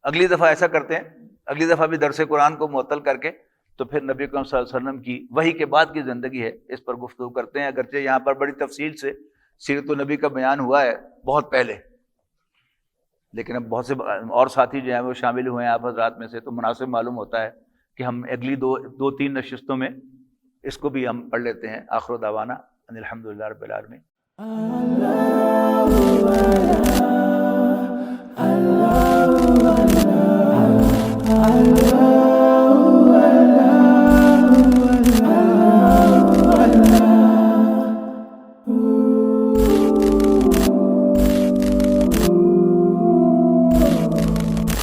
اگلی دفعہ ایسا کرتے ہیں، اگلی دفعہ بھی درس قرآن کو معطل کر کے تو پھر نبی کریم صلی اللہ علیہ وسلم کی وحی کے بعد کی زندگی ہے، اس پر گفتگو کرتے ہیں۔ اگرچہ یہاں پر بڑی تفصیل سے سیرت النبی کا بیان ہوا ہے بہت پہلے، لیکن اب بہت سے اور ساتھی جو ہیں وہ شامل ہوئے ہیں آپ حضرات میں سے، تو مناسب معلوم ہوتا ہے کہ ہم اگلی دو تین نشستوں میں اس کو بھی ہم پڑھ لیتے ہیں۔ آخر دعوانا ان الحمدللہ رب العالمین۔